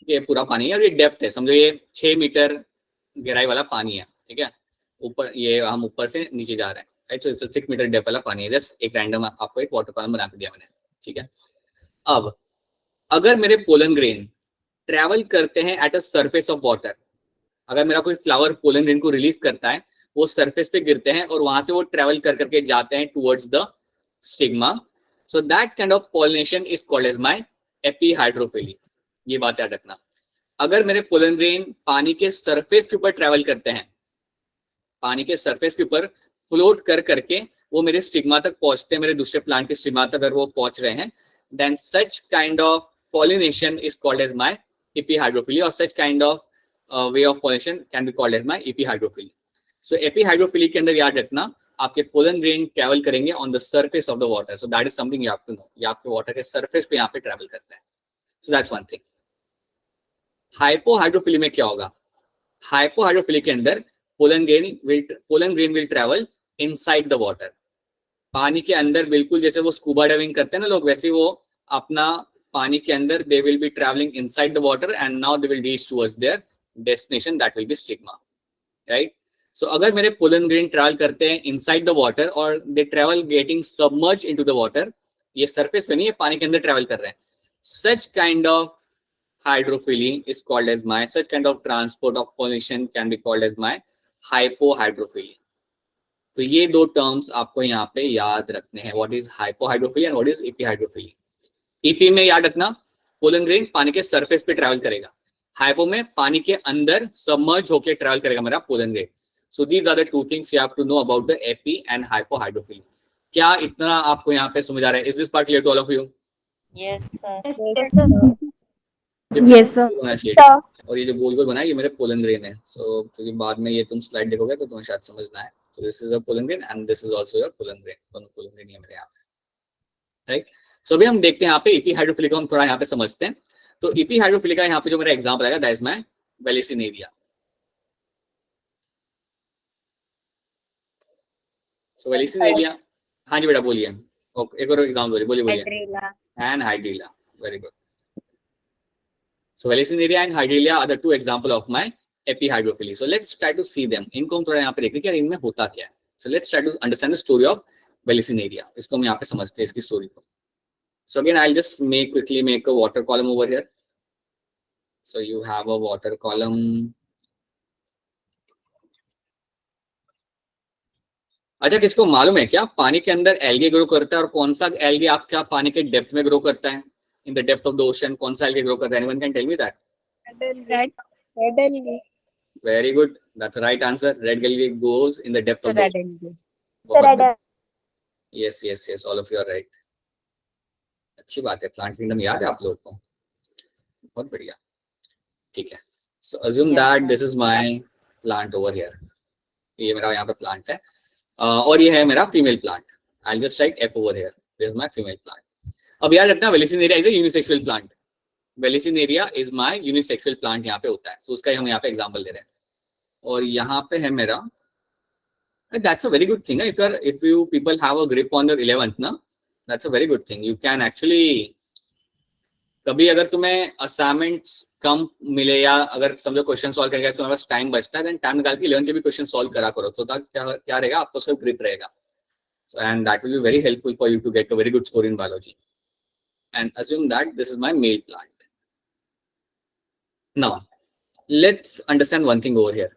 ये पूरा पानी है और ये डेप्थ है, समझो ये 6 मीटर गहराई वाला पानी है. ठीक है, ऊपर ये हम ऊपर से नीचे जा रहे हैं. Right, so it's 6 metre depth वाला पानी है. जस्ट एक रैंडम आपको एक वाटर कॉलम बना के दिया मैंने. ठीक है, अब अगर मेरे पोलन ग्रेन ट्रेवल करते हैं at a surface of water, अगर मेरा कोई फ्लावर पोलन ग्रेन को रिलीज करता है, वो सरफेस पे गिरते हैं और वहां से वो ट्रेवल कर करके जाते हैं towards the stigma. So that kind of pollination is called as my epihydrophily. ये बात याद रखना. अगर मेरे पोलन ग्रेन पानी के सरफेस के ऊपर ट्रेवल करते हैं, पानी के सरफेस के ऊपर फ्लोट कर करके वो मेरे स्टिग्मा तक पहुंचते हैं, मेरे दूसरे प्लांट के स्टिग्मा तक अगर वो पहुंच रहे हैं, then such kind of pollination is called as my epihydrophily, or such kind of way of pollination can be called as my epihydrophily. So epihydrophily के अंदर याद रखना आपके पोलन ग्रेन ट्रैवल करेंगे on the surface of the water. So that is something you have to know. ये आपके water के surface पे यहाँ पे ट्रैवल करता है. So that's one thing. Hypohydrophily में क्या होगा? हाइपोहाइड्रोफिली के अंदर pollen grain will travel inside the water. पानी के अंदर बिल्कुल जैसे वो स्कूबा डाइविंग करते हैं ना लोग, वैसे वो अपना पानी के अंदर they will be traveling inside the water and now they will reach towards their destination, that will be stigma. Right? So अगर मेरे pollen grain travel करते हैं inside the water और they travel getting submerged into the water, ये surface पे नहीं, ये पानी के अंदर travel कर रहे हैं, such kind of hydrophily is called as my, such kind of transport of pollination can be called as my hypohydrophily. तो ये दो terms आपको यहाँ पे याद रखने हैं. What is hypohydrophily and what is epihydrophily? EP में याद रखना पोलन ग्रेन पानी के सरफेस पे ट्रैवल करेगा, हाइपो में पानी के अंदर सबमर्ज होकर ट्रैवल करेगा मेरा pollen grain. So these are the two things you have to know about the epi and hypohydrophily. क्या इतना आपको यहाँ पे समझ आ रहा है? Is this part clear to all of you? Yes, sir. Yes, sir. और ये जो गोल गोल बना है ये मेरे पोलन ग्रेन है. सो क्योंकि बाद में ये तुम स्लाइड देखोगे तो तुम्हें शायद समझना है. So this is a pollen grain and this is also your pollen grain. दोनों पोलन ग्रेन है मेरे यहाँ पे. राइट, सो अभी हम देखते हैं यहाँ पे एपीहाइड्रोफिली को हम थोड़ा यहाँ पे समझते हैं. तो एपीहाइड्रोफिली का यहाँ पे जो मेरा एग्जांपल आएगा that is my वेलिसिनेरिया. So Vallisneria, हाँ जी बेटा बोलिए. ओके, एक और एग्जांपल बोलिए. And Hydrilla, very good. So Vallisneria and Hydrilla are the two example of my epihydrophily. So let's try to see them. इनको हम थोड़ा यहाँ पे देखते हैं कि इनमें होता क्या है. So let's try to understand the story of vallisneria. इसको हम यहाँ पे समझते हैं, इसकी स्टोरी को. So again, I'll just quickly make a water column over here. So you have a water column. अच्छा, किसको मालूम है क्या पानी के अंदर एल्गे ग्रो करता है और कौन सा एल्गे आपका पानी के डेप्थ में ग्रो करता है? In the depth of the ocean कौन सा एल्गे ग्रो करता है? Anyone can tell me that? Red algae. Very good. That's the right answer. Red algae goes in the depth of the Red ocean. algae. बहुत good. Yes. All of you are right. अच्छी बात है. Plant kingdom याद है आप लोगों को? बहुत बढ़िया. ठीक है. So assume that this is my plant over here. ये मेरा यहाँ पे प्लांट है और ये है मेरा female plant. I'll just write F over here. This is my female plant. अब याद रखना vallisneria is a unisexual plant. Vallisneria is my unisexual plant यहाँ पे होता है. सो उसका हम यहाँ पे एग्जांपल दे रहे हैं. और यहाँ पे है मेरा, that's a very good thing. If you people have a grip on your 11th ना, that's a very good thing. You can actually कभी अगर तुम्हें असाइनमेंट्स कम मिले या अगर समझो क्वेश्चन सॉल्व करेगा तुम्हारे पास टाइम बचता है, देन टाइम निकाल के 11 के भी क्वेश्चन सॉल्व करा करो. तो क्या रहेगा आपको सब ग्रिप रहेगा. So and that will be very helpful for you to get a very good score in biology. And assume that this is my male plant. Now let's understand one thing over here.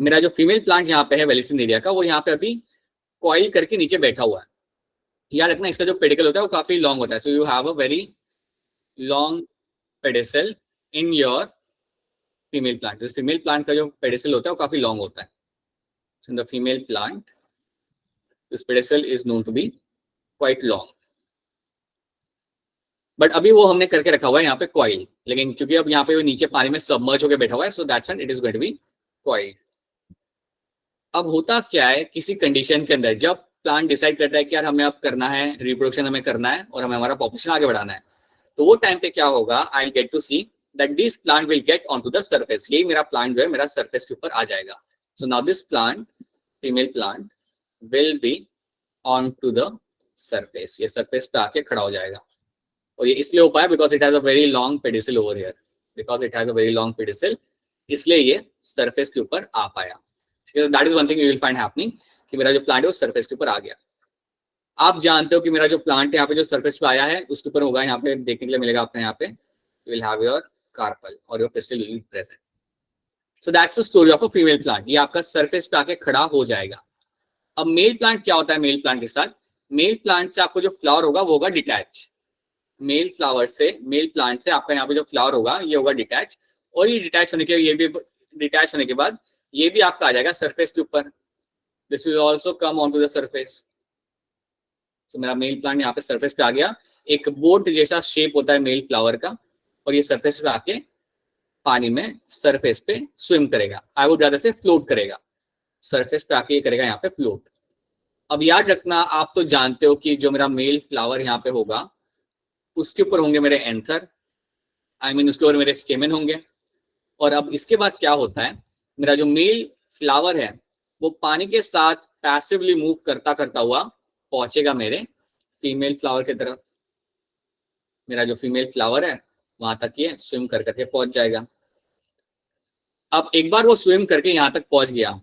मेरा जो female plant यहाँ पे है वेलिसिनेरिया का, वो यहाँ पे अभी कॉइल करके नीचे बैठा हुआ है. याद रखना इसका जो पेडिकल होता है वो काफी लॉन्ग होता है. So you have a very long pedicel in your female plant. This female plant का जो पेडिसल होता है वो काफी लॉन्ग होता है. So in the female plant this pedicel is known to be quite long. But अभी वो हमने करके रखा हुआ है यहाँ पे कॉइल, लेकिन क्योंकि अब यहाँ पे वो नीचे पानी में सबमर्ज होकर बैठा हुआ है, so that's why it is going to be coil. अब होता क्या है किसी कंडीशन के अंदर, जब प्लांट डिसाइड करता है कि यार हमें अब करना है रिप्रोडक्शन, हमें करना है और हमें हमारा पॉपुलेशन आगे बढ़ाना है, तो वो टाइम पे क्या होगा, I get to see that this plant will get on to the surface. यही मेरा प्लांट जो है मेरा सर्फेस के ऊपर आ जाएगा. So now this plant, female plant, will be on to the surface. ये सर्फेस पे आके खड़ा हो जाएगा. और ये इसलिए हो पाया because it has a very long pedicel over here. Because it has a very long pedicel, इसलिए ये सर्फेस के ऊपर आ पाया. That is one thing you will find happening कि मेरा जो प्लांट है वो सर्फेस के ऊपर आ गया. आप जानते हो कि मेरा जो प्लांट है यहाँ पे जो सर्फेस पे आया है उसके ऊपर होगा, यहाँ पे देखने के लिए मिलेगा आपको, यहाँ पे you will have your carpel और your pistil will be present. So that's the story of a female plant. ये आपका सर्फेस पे आके खड़ा हो जाएगा. अब मेल प्लांट क्या होता है मेल प्लांट के साथ? मेल प्लांट से आपको जो फ्लावर होगा वो होगा डिटैच. मेल फ्लावर से, मेल प्लांट से आपका यहाँ पे जो फ्लावर होगा ये होगा डिटैच. और ये डिटैच होने के, ये भी डिटैच होने के बाद ये भी आपका आ जाएगा सरफेस के ऊपर. This will also come on to the surface. So मेरा मेल प्लांट यहाँ पे सरफेस पे आ गया. एक बोट जैसा शेप होता है मेल फ्लावर का, और ये सरफेस पे आके पानी में सरफेस पे स्विम करेगा. आई वुड रादर से फ्लोट करेगा. सरफेस पे आके ये करेगा यहाँ पे फ्लोट. अब याद रखना, आप तो जानते हो कि जो मेरा मेल फ्लावर यहाँ पे होगा उसके ऊपर होंगे मेरे एंथर, आई मीन उसके ऊपर मेरे स्टेमन होंगे. और अब इसके बाद क्या होता है, मेरा जो मेल फ्लावर है वो पानी के साथ पैसिवली मूव करता करता हुआ पहुंचेगा मेरे फीमेल फ्लावर की तरफ. मेरा जो फीमेल फ्लावर है वहां तक ये स्विम कर करके पहुंच जाएगा. अब एक बार वो स्विम करके यहाँ तक पहुंच गया,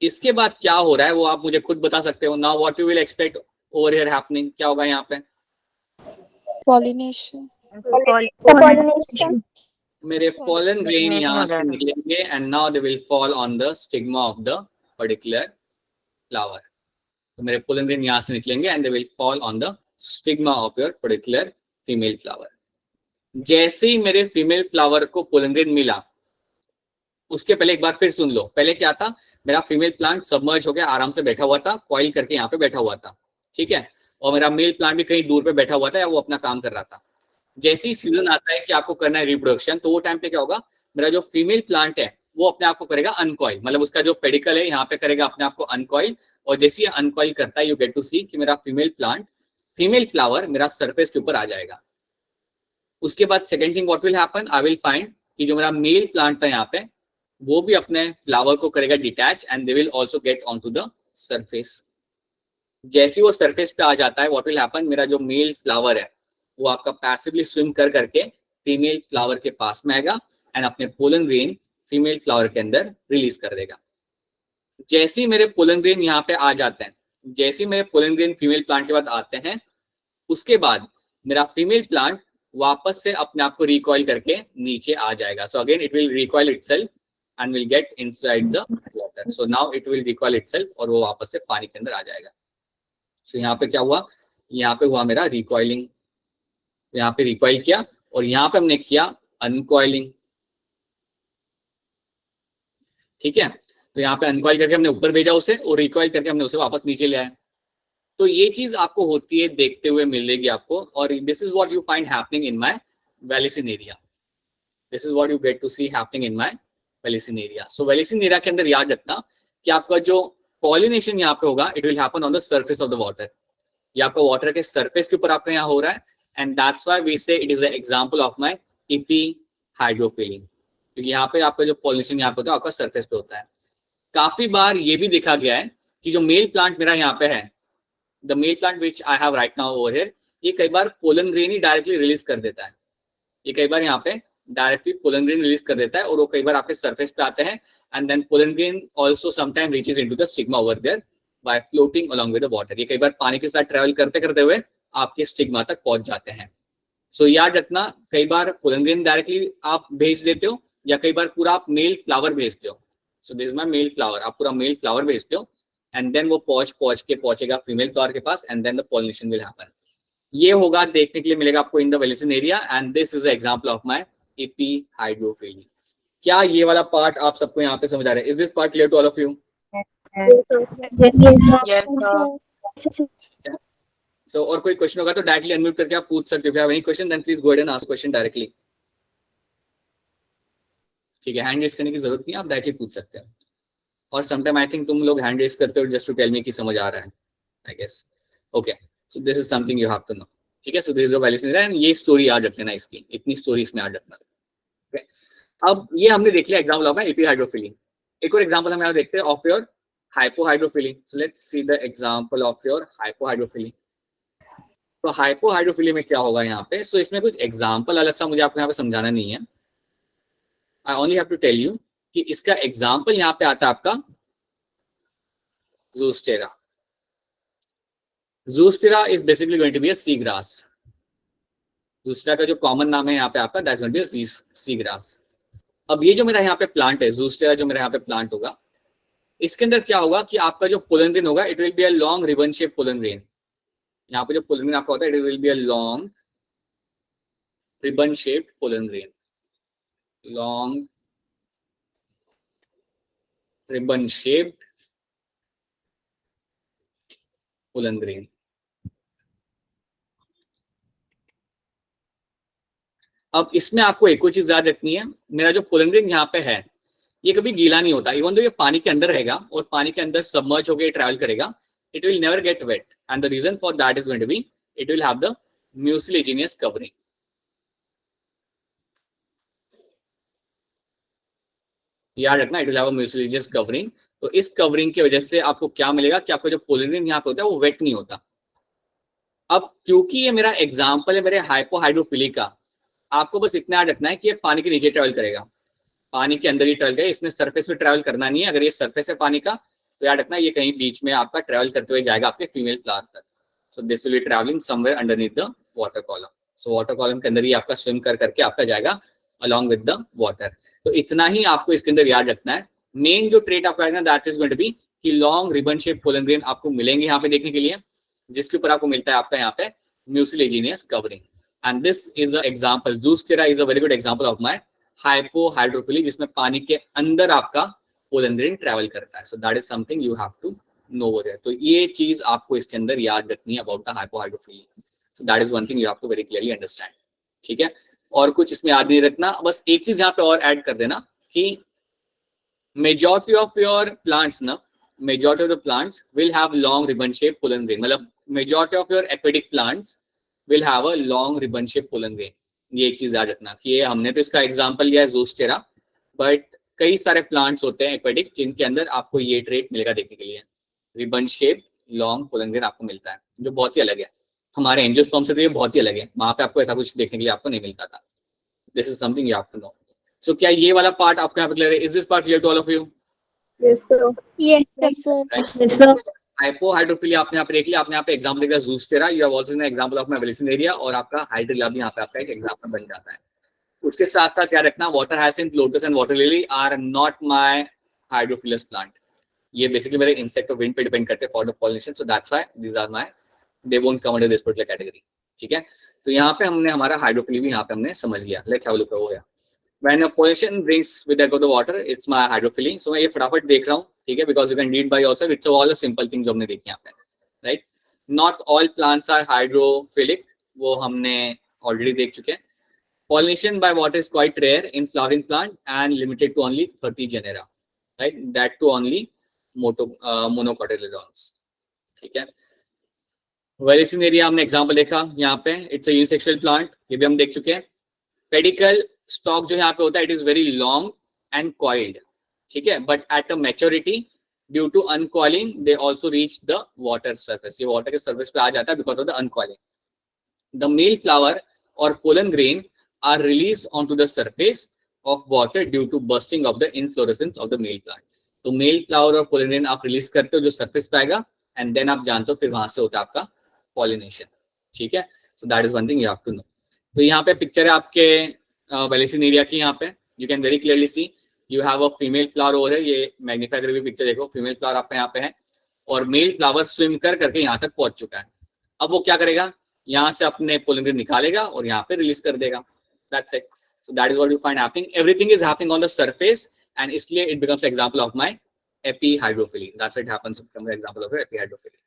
इसके बाद क्या हो रहा है वो आप मुझे खुद बता सकते हो. Now what you will expect over here happening, क्या होगा यहाँ पे? Pollination. Pollination. मेरे pollen grain यहाँ से निकलेंगे and now they will fall on the stigma of the particular flower. तो मेरे pollen grain यहाँ से निकलेंगे and they will fall on the stigma of your particular female flower. जैसे ही मेरे फीमेल फ्लावर को pollen grain मिला, उसके पहले एक बार फिर सुन लो. पहले क्या था, मेरा फीमेल प्लांट सबमर्ज हो गया, आराम से बैठा हुआ था, कॉइल करके यहाँ पे बैठा हुआ था, ठीक है. और मेरा मेल प्लांट भी कहीं दूर पे बैठा हुआ था या वो अपना काम कर रहा था. जैसे ही सीजन आता है कि आपको करना है रिप्रोडक्शन, तो वो टाइम पे क्या होगा, मेरा जो फीमेल प्लांट है वो अपने आप को करेगा अनकॉइल. मतलब उसका जो पेडिकल है यहाँ पे करेगा अपने आप को अनकॉइल. और जैसे ही अनकॉइल करता है, यू गेट टू सी कि मेरा फीमेल प्लांट, फीमेल फ्लावर मेरा सरफेस के ऊपर आ जाएगा. उसके बाद second thing what will happen, I will find कि जो मेरा मेल प्लांट था यहाँ पे वो भी अपने फ्लावर को करेगा detach and they will also get on to the surface. जैसे वो सरफेस पे आ जाता है, व्हाट विल हैपन, मेरा जो मेल फ्लावर है वो आपका पैसिवली स्विम कर करके फीमेल फ्लावर के पास में आएगा एंड अपने पोलन ग्रेन फीमेल फ्लावर के अंदर रिलीज कर देगा. जैसे ही मेरे पोलन ग्रेन यहाँ पे आ जाते हैं, जैसे ही मेरे पोलन ग्रेन फीमेल प्लांट के बाद आते हैं, उसके बाद मेरा फीमेल प्लांट वापस से अपने आप को रिकॉइल करके नीचे आ जाएगा. So again it will recoil itself and will get inside the water. So now it will recoil itself और वो वापस से पानी के अंदर आ जाएगा. So यहाँ पे क्या हुआ, यहाँ पे हुआ मेरा रिकॉइलिंग. यहाँ पे रिकॉइल किया और यहाँ पे हमने किया अनकॉइलिंग, ठीक है. तो यहाँ पे अनकॉइल करके हमने ऊपर भेजा उसे और रिकॉइल करके हमने उसे वापस नीचे ले आया. तो ये चीज आपको होती है, देखते हुए मिलेगी आपको. और this is what you find happening in my vallisneria. This is what you get to see happening in my वेलिसिनेरिया. So vallisneria के अंदर याद रखना कि आपका जो पॉलिनेशन यहाँ पे होगा, it will happen on the surface of the water. ये आपका वाटर के सरफेस के ऊपर आपका यहाँ हो रहा है and that's why we say it is an example of my epi hydrophily. क्योंकि यहाँ पे आपका जो पॉलिनेशन यहाँ पे होता है आपका सरफेस पे होता है. काफी बार ये भी देखा गया है कि जो मेल प्लांट मेरा यहाँ पे है, the male plant which I have right now over here, ये कई बार पोलन ग्रेन ही डायरेक्टली रिलीज कर देता है. ये कई बार यहाँ पे डायरेक्टली पोलन ग्रेन रिलीज कर देता है और वो कई बार आपके सरफेस पे आते हैं and then pollen grain also sometime reaches into the stigma over there by floating along with the water. ये कई बार पानी के साथ ट्रैवल करते करते हुए आपके स्टिग्मा तक पहुंच जाते हैं. सो याद रखना, कई बार पोलन ग्रेन डायरेक्टली आप भेज देते हो या कई बार पूरा आप मेल फ्लावर भेजते हो, सो this is my male flower, आप पूरा मेल फ्लावर भेजते हो एंड देन वो पहुंच के पहुंचेगा फीमेल फ्लावर के पास and then the pollination will happen. ये होगा, देखने के लिए मिलेगा आपको in the vallisneria and this is example of my epihydrophily. क्या ये वाला पार्ट आप सबको यहाँ पे समझ आ रहा है? Is this part clear to all of you? So और कोई क्वेश्चन होगा तो डायरेक्टली अनम्यूट करके आप पूछ सकते हो। If you have any question then please go ahead and ask question directly. ठीक है, हैंड रेज करने की जरूरत नहीं है, आप डायरेक्टली पूछ सकते हो। और समटाइम आई थिंक तुम लोग हैंड रेज करते हो जस्ट टू टेल मी कि समझ आ रहा है, I guess. Okay, so this is something you have to know. ठीक है, so this is your vallisneria and ये स्टोरी याद रख लेना, इसकी इतनी स्टोरी इसमें याद रखना। ओके, अब ये हमने देख लिया एग्जांपल ऑफ एपीहाइड्रोफिली। एक और एग्जांपल हम यहाँ देखते हैं of your hypohydrophily. So let's see the example of your hypohydrophily. तो हाइपोहाइड्रोफिली में क्या होगा यहाँ पे? सो इसमें कुछ एग्जांपल अलग सा मुझे आपको यहाँ पे समझाना नहीं है, I only have to tell you कि इसका एग्जांपल यहाँ पे आता है आपका zostera. Zostera is basically going to be a sea grass. Zostera का जो कॉमन नाम है यहाँ पे आपका, that's going to be a sea grass. अब ये जो मेरा यहाँ पे प्लांट है ज़ूस्टेरा, जो मेरा यहाँ पे प्लांट होगा, इसके अंदर क्या होगा कि आपका जो पोलन ग्रेन होगा it will be a long ribbon shape pollen grain. यहाँ पे जो पोलन ग्रेन आपका होता है it will be a long ribbon shaped pollen grain, long ribbon shaped pollen grain. अब इसमें आपको एक और चीज याद रखनी है, मेरा जो पोलन ग्रेन यहाँ पे है ये कभी गीला नहीं होता, इवन दो ये पानी के अंदर रहेगा और पानी के अंदर सबमर्ज होकर ट्रैवल करेगा, it will never get wet and the reason for that is going to be it will have the mucilaginous covering. याद रखना, it will have a mucilaginous covering. तो इस कवरिंग की वजह से आपको क्या मिलेगा कि आपका जो पोलन ग्रेन यहाँ पे होता है वो वेट नहीं होता। अब क्योंकि ये मेरा एग्जाम्पल है मेरे हाइपोहाइड्रोफिली का, आपको बस इतना याद रखना है कि ये पानी के नीचे ट्रेवल करेगा, पानी के अंदर ही ट्रेवल करेगा, इसने सरफेस में ट्रेवल करना नहीं है। अगर ये सरफेस है पानी का तो याद रखना ये कहीं बीच में आपका ट्रेवल करते हुए जाएगा आपके फीमेल फ्लावर तक। So this will be travelling somewhere underneath the water column. So water column के अंदर ही आपका स्विम कर करके आपका जाएगा अलॉन्ग विद द वाटर। तो इतना ही आपको इसके अंदर याद रखना है। मेन जो ट्रेट आपको रखना that is going to be कि long ribbon shape pollen grain आपको मिलेंगे यहाँ पे देखने के लिए, जिसके ऊपर आपको मिलता है आपका यहाँ पे mucilaginous covering. And this is the example, zostera is a very good example of my hypohydrophily, जिसमें पानी के अंदर आपका पोलन ग्रेन ट्रैवल करता है। So that is something you have to know over there. तो ये चीज आपको इसके अंदर याद रखनी है about the hypohydrophily. So that is one thing you have to very clearly understand. ठीक है, और कुछ इसमें याद नहीं रखना, बस एक चीज यहाँ पे और ऐड कर देना कि मेजॉरिटी ऑफ योर प्लांट्स ना, majority of the plants will have long ribbon shape pollen grain, मतलब majority of your aquatic plants will have a long ribbon shape pollen grain. ये एक चीज याद रखना कि ये हमने तो इसका एग्जांपल लिया है ज़ूस्टेरा, बट कई सारे प्लांट्स होते हैं एक्वेटिक जिनके अंदर आपको ये ट्रेट मिलेगा देखने के लिए, ribbon shape long pollen grain आपको मिलता है, जो बहुत ही अलग है। हमारे एंजियोस्पर्म से तो ये बहुत ही अलग है, वहां पे आपको ऐसा कुछ देखने के लिए आपको नहीं मिलता था। This is something you have to know. So क्या ये वाला पार्ट आपको यहाँ पे क्लियर है? Is this part clear to all of you? Yes, sir. Yes, sir. Yes, sir. Hypohydrophily आपने यहाँ पे देख लिया, आपने यहाँ पे एग्जांपल देखा zostera, you have also seen example of my vallisneria, और आपका हाइड्रिला भी यहाँ पे आपका एक एग्जांपल बन जाता है। उसके साथ साथ याद रखना water hyacinth, lotus and water lily are not my hydrophilous plant. ये बेसिकली मेरे इंसेक्ट और विंड पे डिपेंड करते हैं for the pollination, so that's why these are my, they won't come under this particular category. ठीक है, तो यहाँ पे हमने हमारा हाइड्रोफिली भी यहाँ पे हमने समझ लिया। Let's have a look over here. When a pollution brings with that of the water, it's my hydrophily. So मैं ये फटाफट देख रहा हूँ, ठीक है, because you can read by yourself. It's all a simple thing जो हमने देखी यहाँ पे, right? Not all plants are hydrophilic, वो हमने already देख चुके हैं. Pollination by water is quite rare in flowering plant and limited to only 30 genera, right? That to only monocotyledons, ठीक है. वेलिसन एरिया हमने एग्जाम्पल देखा यहाँ पे, इट्स अ यूनिसेक्सुअल प्लांट, ये भी हम देख चुके हैं. पेडिकल स्टॉक जो यहाँ पे होता है it is very long and coiled, ठीक है, but at a maturity due to uncoiling they also reach the water surface, ये वाटर के सरफेस पे आ जाता है because of the uncoiling. The male flower और pollen grain are release on to the surface of water due to bursting of the inflorescence of the male plant. तो male flower और pollen grain आप release करते हो जो surface पे आएगा, and then आप जानते हो फिर वहां से होता है आपका पॉलिनेशन. ठीक है, so that is one thing you have to know. तो यहाँ पे पिक्चर है आपके वेलिसन एरिया की. यहाँ पे You can very clearly see you have a female flower over here. ये मैग्नीफाई करके पिक्चर देखो, फीमेल फ्लावर आपका यहाँ पे है और मेल फ्लावर स्विम कर करके यहाँ तक पहुंच चुका है. अब वो क्या करेगा, यहाँ से अपने पोलन ग्रेन निकालेगा और यहाँ पे रिलीज कर देगा. That's it. So that is what you find happening. Everything is happening on the surface, and इसलिए it becomes example of my epihydrophily. That's what happens from the example of epihydrophily.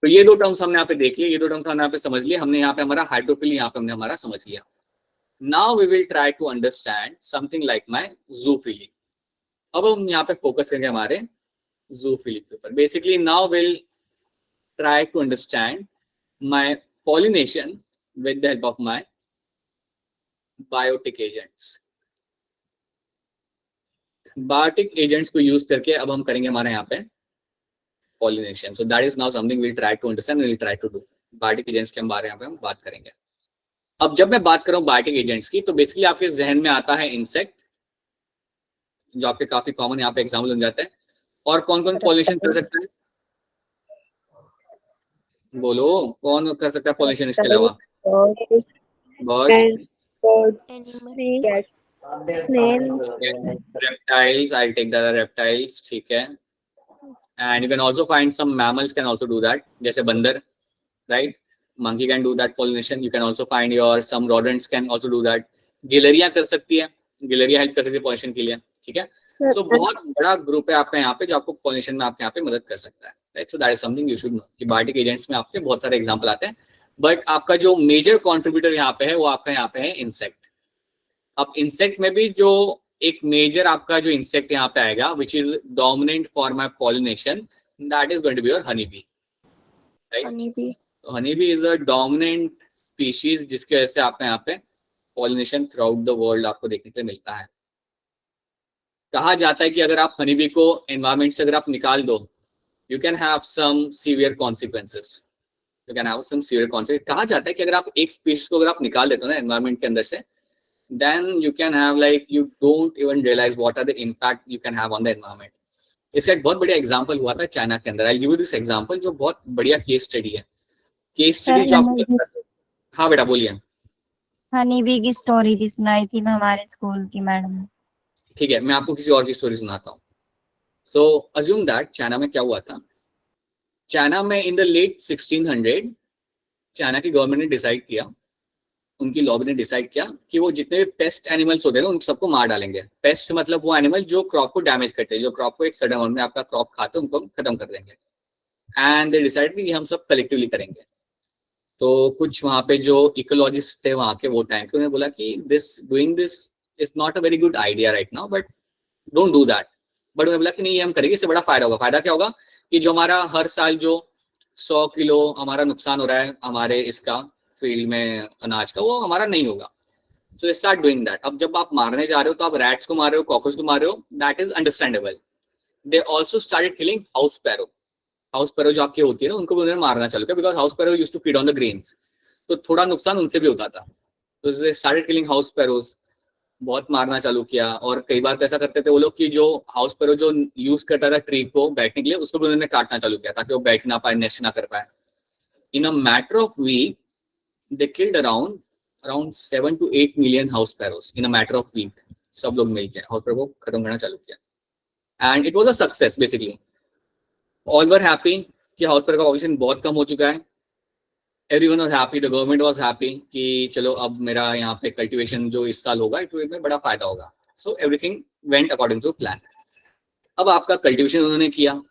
तो ये दो terms हमने यहाँ पे देख लिए, ये दो टर्म्स हमने यहाँ पे समझ लिए. हमने यहाँ पे हमारा हाइड्रोफिली यहाँ पे हमने हमारा समझ लिया. Now we will try to understand something like my zoophily. अब हम यहाँ पे फोकस करेंगे हमारे zoophily के ऊपर. Basically now we'll try to understand my pollination with the help of my biotic agents. Biotic agents को यूज करके अब हम करेंगे हमारे यहाँ पे पॉलिनेशन. So that is now something we will try to understand, we will try to do. Biotic agents के बारे में हम बात करेंगे. अब जब मैं बात कर रहा हूँ बायोटिक एजेंट्स की, तो बेसिकली आपके जहन में आता है इंसेक्ट, जो आपके काफी कॉमन यहाँ पे एग्जाम्पल बन जाता है. और कौन कौन पॉलिनेशन कर सकता है, बोलो कौन कर सकता है पॉलिनेशन इसके अलावा? Birds, reptiles, I'll take the reptiles, ठीक है. And you can also find some mammals can also do that, जैसे बंदर, right? Monkey can do that pollination. You can also find your some rodents can also do that. गिलहरियां कर सकती है, गिलहरियां help कर सकती है पॉलिनेशन के लिए, ठीक है. So बहुत बड़ा ग्रुप है आपका यहाँ पे जो आपको पॉलिनेशन में आपके यहाँ पे मदद कर सकता है, right? So that is something you should know कि बायोटिक एजेंट्स में आपके बहुत सारे एग्जांपल आते हैं, बट आपका जो मेजर कंट्रीब्यूटर यहाँ पे है वो आपका यहाँ पे है इंसेक्ट. अब इंसेक्ट में भी जो एक मेजर आपका जो इंसेक्ट यहाँ पे आएगा which is dominant for my pollination, that is going to be your honey bee, right? Honey bee is a dominant species जिसकी वजह से आपका यहाँ पे pollination throughout the world आपको देखने के लिए मिलता है. कहा जाता है कि अगर आप हनी बी को एनवायरमेंट से अगर आप निकाल दो, you can have some severe consequences. You can have some severe consequence. कहा जाता है कि अगर आप एक स्पीशीज को अगर आप निकाल देते हो ना एनवायरमेंट के अंदर से, then you can have like you don't even realize what are the impact you can have on the environment. इसका एक बहुत बढ़िया एग्जांपल हुआ था चाइना के अंदर. I'll give you this example जो बहुत बढ़िया केस स्टडी है. केस स्टडी जो आपको, हाँ बेटा बोलिए. हनी बी की स्टोरी जी सुनाई थी मैं हमारे स्कूल की मैडम ने. ठीक है, मैं आपको किसी और की स्टोरी सुनाता हूँ. So assume that चाइना में क्या हुआ था. चाइना में in the late 1600 चाइना की गवर्नमेंट ने डिसाइड किया, उनकी लॉबी ने डिसाइड किया कि वो जितने भी पेस्ट एनिमल्स होते हैं ना उन सबको मार डालेंगे. पेस्ट मतलब वो एनिमल जो क्रॉप को डैमेज करते हैं, जो क्रॉप को एक सडन अमाउंट में आपका क्रॉप खाते हैं, उनको खत्म कर देंगे. एंड दे डिसाइड कि हम सब कलेक्टिवली करेंगे. तो कुछ वहाँ पे जो इकोलॉजिस्ट थे वहाँ के वो टाइम के, उन्होंने बोला कि doing this is not a very good idea right now, but don't do that. But उन्होंने बोला कि नहीं ये हम करेंगे, इससे बड़ा फायदा होगा. फायदा क्या होगा कि जो हमारा हर साल जो 100 किलो हमारा नुकसान हो रहा है हमारे इसका फील्ड में अनाज का, वो हमारा नहीं होगा. सो दे स्टार्ट डूइंग दैट. अब जब आप मारने जा रहे हो तो आप रैट्स को मार रहे हो, कॉकरोच को मार रहे हो, that is understandable. They also started killing house पैरो. हाउस पैरो जो आपकी होती है ना उनको भी उन्होंने मारना चालू किया, because house sparrow used to feed on the grains. तो थोड़ा नुकसान उनसे भी होता था. तो they started killing house sparrows, बहुत मारना चालू किया. और कई बार तो ऐसा करते थे वो लोग कि जो हाउस पैरो जो यूज करता था ट्री को बैठने के लिए, उसको भी उन्होंने काटना चालू किया ताकि वो बैठ ना पाए, नेस्ट ना कर पाए. In a matter of week they killed around 7 to 8 million house sparrows in a matter of week. सब लोग मिलके house sparrow को खत्म करना चालू किया. And it was a success basically. All were happy कि house sparrow का population बहुत कम हो चुका है. Everyone was happy, the government was happy कि चलो अब मेरा यहाँ पे cultivation जो इस साल होगा इसमें बड़ा फायदा होगा. So everything went according to plan. अब आपका cultivation उन्होंने किया,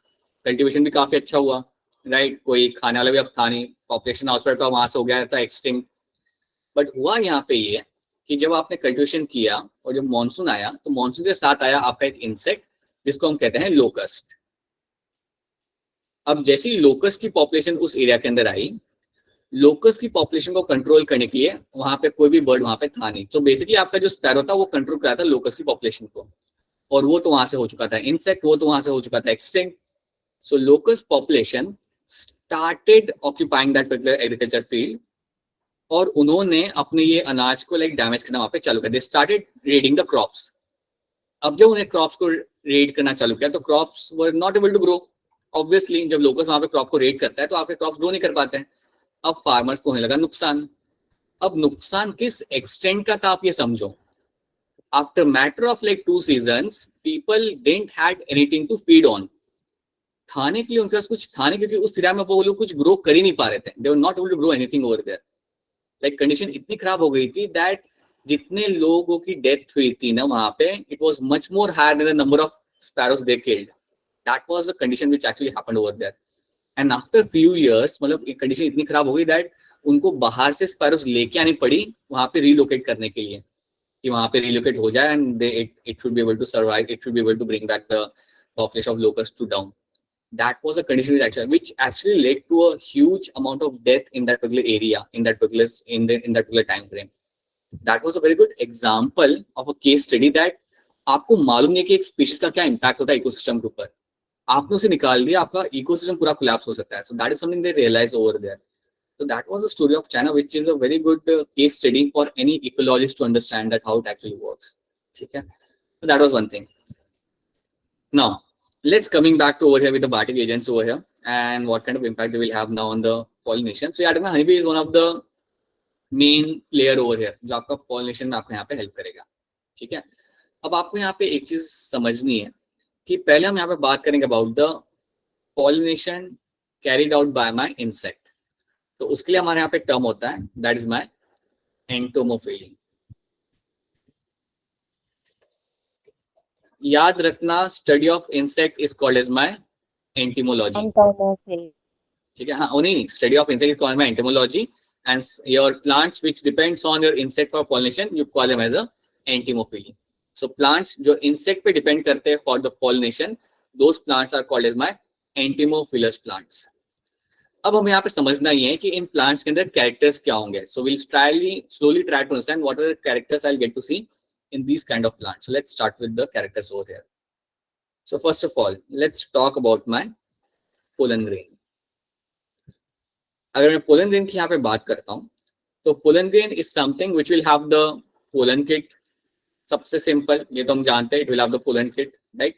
cultivation भी काफी अच्छा हुआ, राइट? कोई खाने वाला भी अब था नहीं, पॉपुलेशन हाउस पैरो का वहां से हो गया था एक्सटिंक्ट. बट हुआ यहाँ पे ये कि जब आपने कल्टिवेशन किया और जब मॉनसून आया तो मॉनसून के साथ आया आपका एक इंसेक्ट जिसको हम कहते हैं लोकस्ट. अब जैसे ही लोकस्ट की पॉपुलेशन उस एरिया के अंदर आई, लोकस्ट की पॉपुलेशन को कंट्रोल करने के लिए वहां पे कोई भी बर्ड वहां पे था नहीं. तो बेसिकली आपका जो स्पैरो था वो कंट्रोल कर रहा था लोकस्ट की पॉपुलेशन को, और वो तो वहां से हो चुका था इंसेक्ट, वो तो वहां से हो चुका था extinct. So locust population started occupying that particular agriculture field, और उन्होंने अपने ये अनाज को लाइक डैमेज करना वहां पे चालू कर दिया. Started raiding the crops. अब जब उन्हें क्रॉप्स को रेड करना चालू किया तो crops were not able to grow. Obviously जब लोकस वहां पे क्रॉप को रेड करता है तो आपके क्रॉप्स ग्रो नहीं कर पाते हैं. अब फार्मर्स को होने लगा नुकसान. अब नुकसान किस एक्सटेंट का था आप ये समझो. after matter of like 2 seasons people didn't had anything to feed on. खाने के लिए उनके पास कुछ था नहीं, क्योंकि उस एरिया में वो लोग कुछ ग्रो कर ही नहीं पा रहे थे. They were not able to grow anything over there. Like condition इतनी खराब हो गई थी that जितने लोगों की डेथ हुई थी ना वहां पे, it was much more higher than the number of sparrows they killed. That was the condition which actually happened over there. And after few years, मतलब कंडीशन इतनी खराब हो गई that उनको बाहर से स्पैरोस लेके आनी पड़ी वहां पे रिलोकेट करने के लिए, कि वहां पे रिलोकेट हो जाए and it should be able to survive, it should be able to bring back the population of locusts to down. That was a condition which actually led to a huge amount of death in that particular area, in that particular time frame. That was a very good example of a case study that आपको मालूम नहीं कि एक species का क्या impact होता है ecosystem के ऊपर, आपने उसे निकाल दिया, आपका इकोसिस्टम पूरा कोलैप्स हो सकता है. So that is something they realized over there. So that was the story of China, which is a very good case study for any ecologist to understand that how it actually works. Okay? So that was one thing. Now let's coming back to over here with the biotic agents over here and what kind of impact they will have now on the pollination. So याद रखना honeybee is one of the main player over here जो आपका pollination में आपको यहाँ पे help करेगा. ठीक है, अब आपको यहाँ पे एक चीज समझनी है कि पहले हम यहाँ पे बात करेंगे about the pollination carried out by my insect. तो उसके लिए हमारे यहाँ पे एक टर्म होता है that is my entomophily. याद रखना study of insect is called as my entomology. ठीक है, हाँ नहीं, study of insect is called my entomology and your plants which depends on your insect for pollination you call them as a entomophily. So plants जो insect पे depend करते हैं for the pollination, those plants are called as my entomophilous plants. अब हमें यहाँ पे समझना ही है कि इन प्लांट्स के अंदर कैरेक्टर्स क्या होंगे. So will slowly try to understand what are the characters I'll get to see in these kind of plants. So let's start with the characters over here. So first of all, let's talk about my pollen grain. अगर मैं pollen grain की यहाँ पे बात करता हूँ तो pollen grain is something which will have the pollen kit. सबसे सिंपल ये तो हम जानते हैं, it will have the pollen kit, right?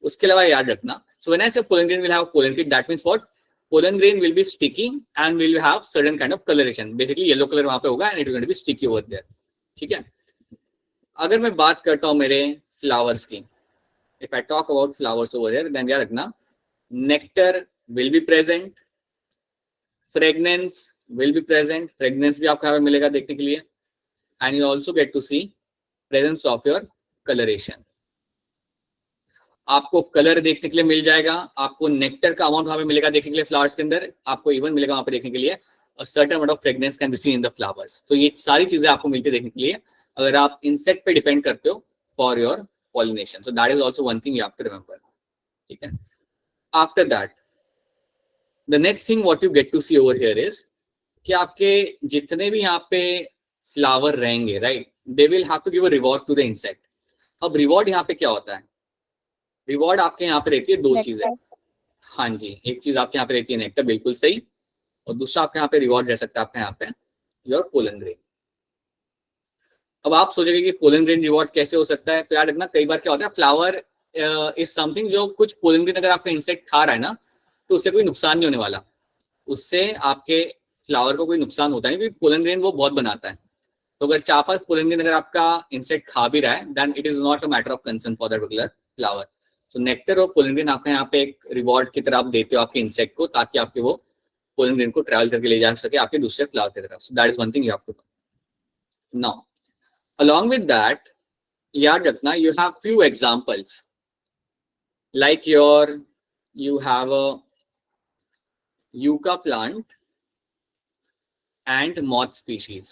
उसके अलावा याद रखना, so when I say pollen grain will have pollen kit, that means what? Pollen grain will be sticky and will have certain kind of coloration. Basically yellow color वहाँ पे होगा and it is going to be sticky over there. ठीक है, अगर मैं बात करता हूँ मेरे फ्लावर्स की, if I talk about flowers over here, then याद रखना nectar will be present, fragrance will be present. Fragrance भी आपको यहाँ पे मिलेगा देखने के लिए, and you also get to see presence of your coloration. आपको कलर देखने के लिए मिल जाएगा, आपको नेक्टर का अमाउंट वहां पे मिलेगा देखने के लिए फ्लावर्स के अंदर, आपको इवन मिलेगा वहां पे देखने के लिए a certain amount of fragrance can be seen in the flowers. So ये सारी चीजें आपको मिलती है देखने के लिए अगर आप इंसेक्ट पे डिपेंड करते हो for your pollination. So that is also one thing you have to remember. ठीक है, after that the next thing what you get to see over here is कि आपके जितने भी यहाँ पे फ्लावर रहेंगे, right, they will have to give a reward to the insect. अब रिवॉर्ड यहाँ पे क्या होता है? रिवॉर्ड आपके यहाँ पे रहती है दो चीजें. हाँ जी, एक चीज आपके यहाँ पे रहती है नेक्टर, बिल्कुल सही, और दूसरा आपके यहाँ पे रिवॉर्ड रह सकता है आपके यहाँ पे योर पोलन ग्रेन. अब आप सोचेंगे कि पोलन ग्रेन रिवॉर्ड कैसे हो सकता है, तो याद रखना कई बार क्या होता है, फ्लावर इज समथिंग जो कुछ पोलन ग्रेन अगर आपका इंसेक्ट खा रहा है ना तो उससे कोई नुकसान नहीं होने वाला, उससे आपके फ्लावर को कोई नुकसान होता नहीं, क्योंकि पोलन ग्रेन वो बहुत बनाता है. तो अगर 4-5 पोलन ग्रेन अगर आपका इंसेक्ट खा भी रहा है then it is not a matter of concern for that particular flower. So nectar और पोलन ग्रेन आपका यहाँ पे एक रिवॉर्ड की तरह आप देते हो आपके इंसेक्ट को, ताकि आपके वो पोलन ग्रेन को ट्रैवल करके ले जा सके आपके दूसरे फ्लावर की तरफ. So that is one thing you have to do. Now along with that याद रखना you have few examples like you have a yucca plant and moth species.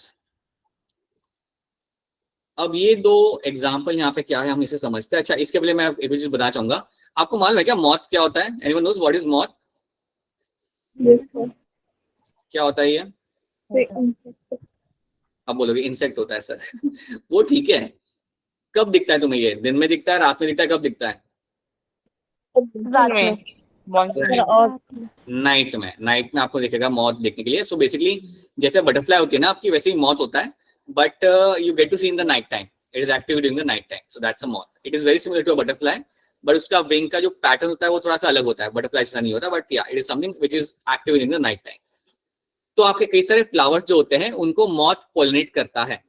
अब ये दो एग्जाम्पल यहाँ पे क्या है हम इसे समझते हैं. अच्छा, इसके पहले मैं एक चीज बताना चाहूंगा, आपको मालूम है क्या मॉथ क्या होता है? Anyone knows what is moth? क्या होता है ये? आप बोलोगे इंसेक्ट होता है सर. वो ठीक है, कब दिखता है तुम्हें? ये दिन में दिखता है, रात में दिखता है, कब दिखता है? रात में, नाइट में. नाइट में आपको दिखेगा मॉथ देखने के लिए. सो बेसिकली जैसे बटरफ्लाई होती है ना आपकी, वैसे ही मॉथ होता है, but you get to see in the night time. It is active during the night time. So that's a moth. It is very similar to a butterfly, but उसका wing का जो पैटर्न होता है वो थोड़ा सा अलग होता है, बटरफ्लाई जैसा नहीं होता, बट या it is something which is active in the night time. तो आपके कई सारे फ्लावर्स जो होते हैं उनको मॉथ पॉलिनेट करता है.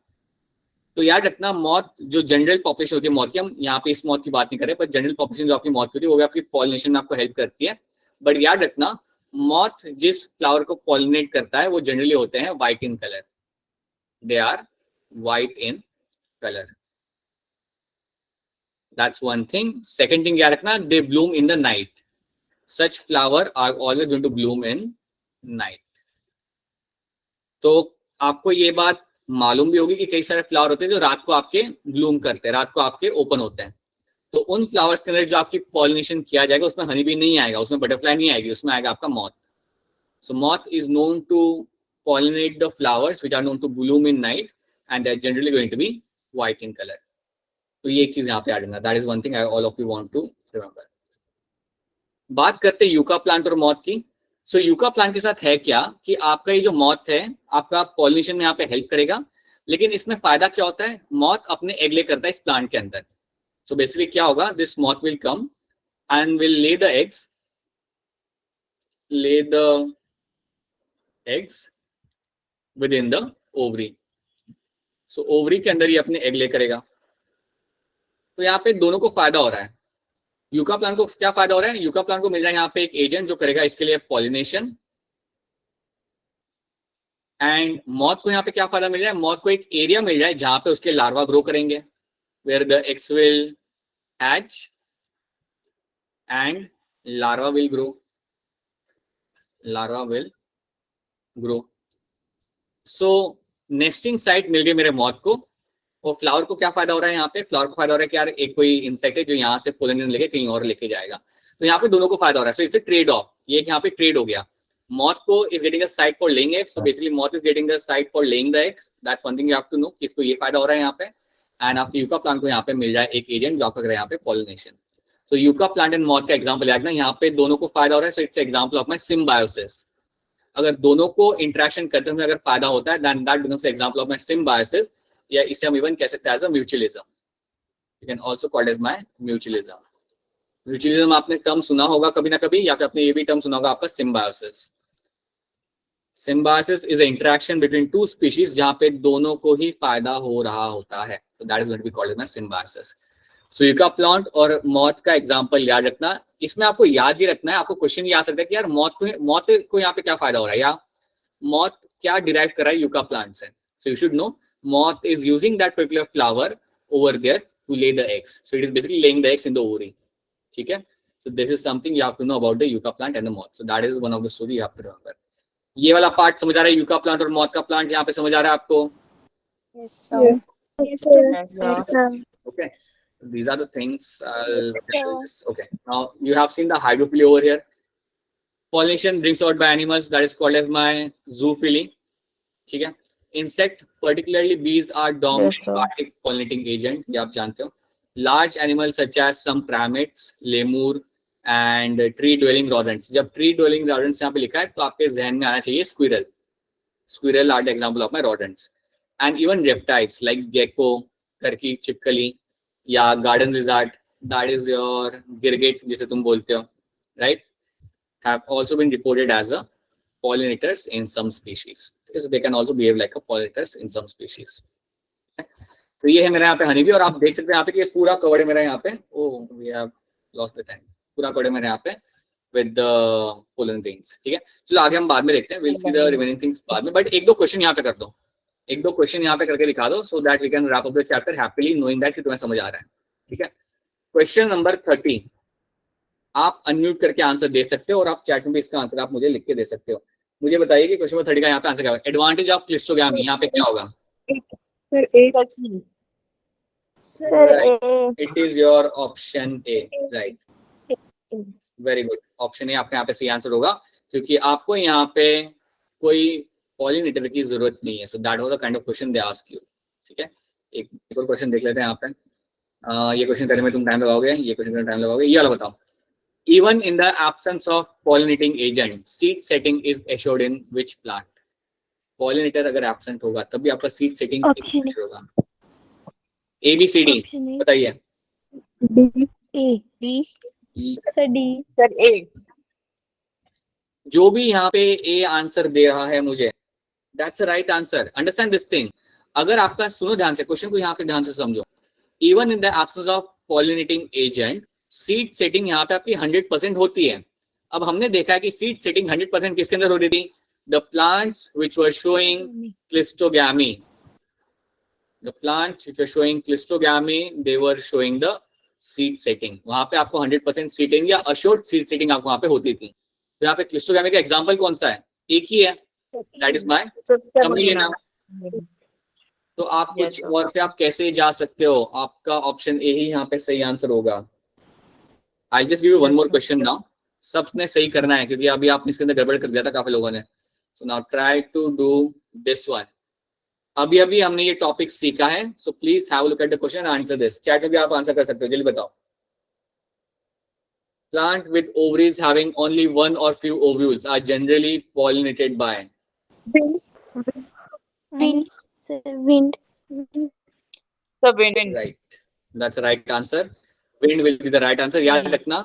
तो याद रखना मौत जो जनरल पॉपुलेशन होती है मौत की, हम यहाँ पे इस मौत की बात नहीं कर रहे, पर जनरल पॉपुलेशन जो आपकी मौत होती है वो भी आपकी पॉलिनेशन में आपको हेल्प करती है। बट याद रखना मौत जिस फ्लावर को पॉलिनेट करता है वो जनरली होते हैं white in colour, they are white in colour, that's one thing. Second thing याद रखना, they bloom in the night, such flower are always going to bloom in night. तो आपको ये बात मालूम भी होगी कि कई सारे फ्लावर होते हैं जो रात को आपके ब्लूम करते हैं, रात को आपके ओपन होते हैं। तो उन फ्लावर्स के अंदर जो आपकी पॉलिनेशन किया जाएगा उसमें हनी बी नहीं आएगा, उसमें बटरफ्लाई नहीं आएगी, उसमें आएगा आपका moth. So moth is known to pollinate the flowers which are known to bloom in night and they're generally going to be white in color. तो ये एक चीज यहाँ पे ऐड करना, that is one thing all of you want to remember. बात करते हैं यूका प्लांट और मॉथ की। सो यूका प्लांट के साथ है क्या कि आपका ये जो मॉथ है आपका पॉलिनेशन में यहाँ पे हेल्प करेगा, लेकिन इसमें फायदा क्या होता है, मॉथ अपने एग ले करता है इस प्लांट के अंदर। सो बेसिकली क्या होगा, this moth will come and will lay the eggs within the ovary. So ovary के अंदर ये अपने एग ले करेगा। तो यहाँ पे दोनों को फायदा हो रहा है। यूका प्लांट को क्या फायदा हो रहा है, यूका प्लांट को मिल रहा है यहाँ पे एक एजेंट जो करेगा इसके लिए पॉलिनेशन, एंड मॉथ को यहाँ पे क्या फायदा मिल रहा है, मॉथ को एक एरिया मिल रहा है जहां पे उसके लार्वा ग्रो करेंगे, where the eggs will hatch and larva will grow. So nesting site मिल गई मेरे मॉथ को। और फ्लावर को क्या फायदा हो रहा है, यहाँ पे फ्लावर को फायदा हो रहा है कि यार एक कोई इंसेक्ट है जो यहाँ से पोलन लेके कहीं और लेके जाएगा, तो यहाँ पे दोनों को फायदा हो रहा है। So it's a trade off, ये यहाँ पे ट्रेड हो गया। मॉथ को is getting a site for laying eggs, so basically moth is getting a site for laying the eggs, that's one thing you have to know, किसको ये फायदा हो रहा है यहाँ पे। एंड आपके यूका प्लांट को यहाँ पे मिल रहा है एक एजेंट जो आपका कर रहा है यहाँ पे पॉलिनेशन। सो यूका प्लांट एंड मॉथ का एग्जाम्पल याद ना, यहाँ पे दोनों को फायदा हो रहा है। So it's example of my symbiosis. अगर दोनों को इंटरेक्शन करते हुए अगर फायदा होता है then that becomes example of my symbiosis, या इसे हम इवन कह सकते हैं as a mutualism, you can also called as my mutualism. Mutualism आपने टर्म सुना होगा कभी ना कभी, या फिर आपने ये भी टर्म सुना होगा आपका symbiosis. Symbiosis is a interaction between two species जहां पे दोनों को ही फायदा हो रहा होता है, so that is what we called as my symbiosis. So yucca plant और मॉथ का एग्जांपल याद रखना। इसमें आपको याद ही रखना है, आपको क्वेश्चन ये आ सकता है कि यार मॉथ को यहाँ पे क्या फायदा हो रहा है, या मॉथ क्या डिराइव कर रहा है यूका प्लांट से। So you should know moth is using that particular flower over there to lay the eggs, so it is basically laying the eggs in the ovary, ठीक है। So this is something you have to know about the yucca plant and the moth, so that is one of the story you have to remember. ये वाला part समझ आ रहा है, yucca plant और moth का प्लांट यहाँ पे समझ आ रहा है आपको? Yes, sir. Yes, sir. Okay, these are the things okay, now you have seen the hydrophily over here. Pollination brings out by animals, that is called as my zoophily, ठीक है। Insect, particularly bees, are dominant pollinating agent, ये आप जानते हो। Large animals such as some primates, lemur and tree dwelling rodents. जब tree dwelling rodents यहाँ पे लिखा है तो आपके जहन में आना चाहिए squirrel. Squirrel are the example of my rodents. And even reptiles like gecko, turkey, छिपकली, या garden lizard, that is your गिरगिट जिसे तुम बोलते हो, right? Have also been reported as a pollinators in some species. So they can also behave like a pollinators in some species. तो ये है मेरा यहाँ पे हनी बी, और आप देख सकते हैं यहाँ पे कि ये पूरा कवर्ड है मेरा यहाँ पे, oh we have lost the time, पूरा कवर्ड है मेरा यहाँ पे with the pollen grains, ठीक है। चलो आगे हम बाद में देखते हैं, we'll see the remaining things बाद में, बट एक दो क्वेश्चन यहाँ पे कर दो, एक दो क्वेश्चन यहाँ पे करके दिखा दो, so that we can wrap up the chapter happily knowing that कि तुम्हें समझ आ रहा है, ठीक है। क्वेश्चन नंबर 30 आप अनम्यूट करके आंसर दे सकते हो, और आप चैट में भी इसका आंसर आप मुझे लिख के दे सकते हो। मुझे बताइए कि क्वेश्चन नंबर 30 का यहाँ पे आंसर क्या होगा, एडवांटेज ऑफ क्लिस्ट्रोग्रामी यहाँ पे क्या होगा? It is your option A, right, very good, option A आपका यहाँ पे सही आंसर होगा, क्योंकि आपको यहाँ पे कोई पॉलिनेटर की जरूरत नहीं है। So that was the kind of question they ask you, ठीक है। एक और क्वेश्चन देख लेते हैं यहाँ पे। ये क्वेश्चन करने में तुम टाइम लगाओगे, ये क्वेश्चन करने में टाइम लगाओगे, ये वाला बताओ। Even in the absence of pollinating agent, seed setting is assured in which plant? Pollinator अगर absent होगा तब भी आपका seed setting assured होगा। A, B, C, D बताइए। A. जो भी यहाँ पे A आंसर दे रहा है मुझे, that's the right answer. Understand this thing. अगर आपका, सुनो ध्यान से क्वेश्चन को, यहाँ पे ध्यान से समझो, even in the absence of pollinating agent seed setting यहाँ पे आपकी 100% होती है। अब हमने देखा है कि सीड सेटिंग 100% किसके अंदर हो रही थी? The plants which were showing cleistogamy, the plants which were showing cleistogamy, they were showing the seed setting। वहां पे आपको 100% सीडिंग या अशोर्ड सीड सेटिंग आपको वहां पे होती थी। तो यहाँ पे क्लिस्टोगैमी का एग्जांपल कौन सा है? एक ही है, दैट इज माय कमीलिया। तो आप कुछ और पे आप कैसे जा सकते हो? आपका ऑप्शन ए ही यहाँ पे सही आंसर होगा। I just give you one more question now, सबने सही करना है क्योंकि अभी आपने इसके अंदर गड़बड़ कर दिया था काफी लोगों ने। So now try to do this one. अभी अभी हमने ये टॉपिक सीखा है, so please have a look at the question and answer this. Chat में भी आप आंसर कर सकते हो, जल्दी बताओ। Plant with ovaries having only one और few ovules are generally pollinated by Wind. Wind. The wind. Right, that's the right answer. Wind will be the right answer. याद रखना,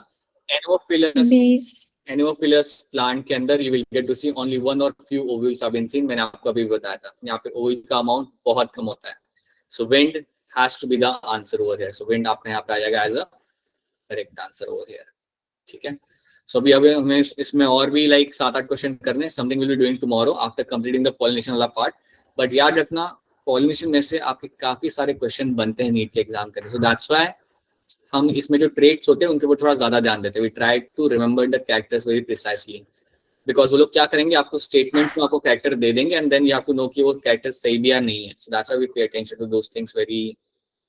एनोफिलस प्लांट के अंदर you will get to see only one और few ovules have been seen. मैंने आपको अभी बताया था, यहाँ पे ओव्यूल का अमाउंट बहुत कम होता है। So wind has to be the answer over here. So wind आपका यहाँ पे आ जाएगा as a correct answer over here, ठीक है। सो अभी हमें इसमें और भी लाइक 7-8 क्वेश्चन करने, something will be doing tomorrow after completing the pollination वाला पार्ट। बट याद रखना, पॉलिनेशन में से आपके काफी सारे क्वेश्चन बनते हैं नीट के एग्जाम के लिए। सो दैट्स व्हाई हम इसमें जो ट्रेड्स होते हैं उनके ऊपर थोड़ा ज्यादा ध्यान देते हैं। We try to remember the characters very precisely, because वो लोग क्या करेंगे, आपको स्टेटमेंट्स में आपको कैरेक्टर दे देंगे and then you have to know कि वो कैरेक्टर सही भी या नहीं है। So that's why we pay attention to those things very,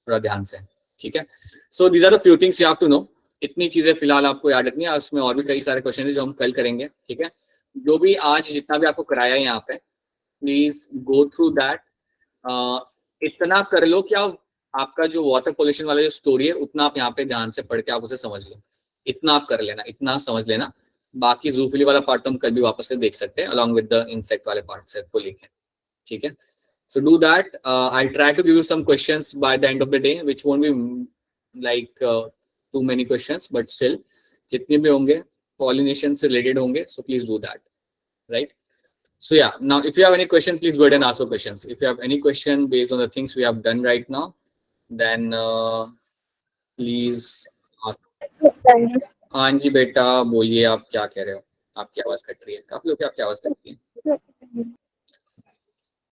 थोड़ा ध्यान से, ठीक है। So these are the few things you have to know. इतनी चीजें फिलहाल आपको याद रखनी है। उसमें और भी कई सारे क्वेश्चन है जो हम कल करेंगे, ठीक है। जो भी आज जितना भी आपको कराया है यहाँ पे, प्लीज गो थ्रू दैट। इतना कर लो कि आपका जो वाटर पोल्यूशन वाला जो स्टोरी है उतना आप यहाँ पे ध्यान से पढ़ के आप उसे समझ लो। इतना आप कर लेना, इतना समझ लेना। बाकी जूफिली वाला पार्ट तो हम कल भी वापस से देख सकते हैं अलॉन्ग विद द इंसेक्ट वाले पार्ट से को लेके, ठीक है। So do that. I try to give you some questions by the end of the day which won't be like too many questions, but still जितने भी होंगे पॉलिनेशन से रिलेटेड होंगे। So please do that, right. So yeah, now if you have any question, please go ahead and ask for questions. If you have any question based on the things we have done right now, then please ask. हाँ जी बेटा बोलिए, आप क्या कह रहे हो? आपकी आवाज कट रही है, काफी लोग की आपकी आवाज कट रही है।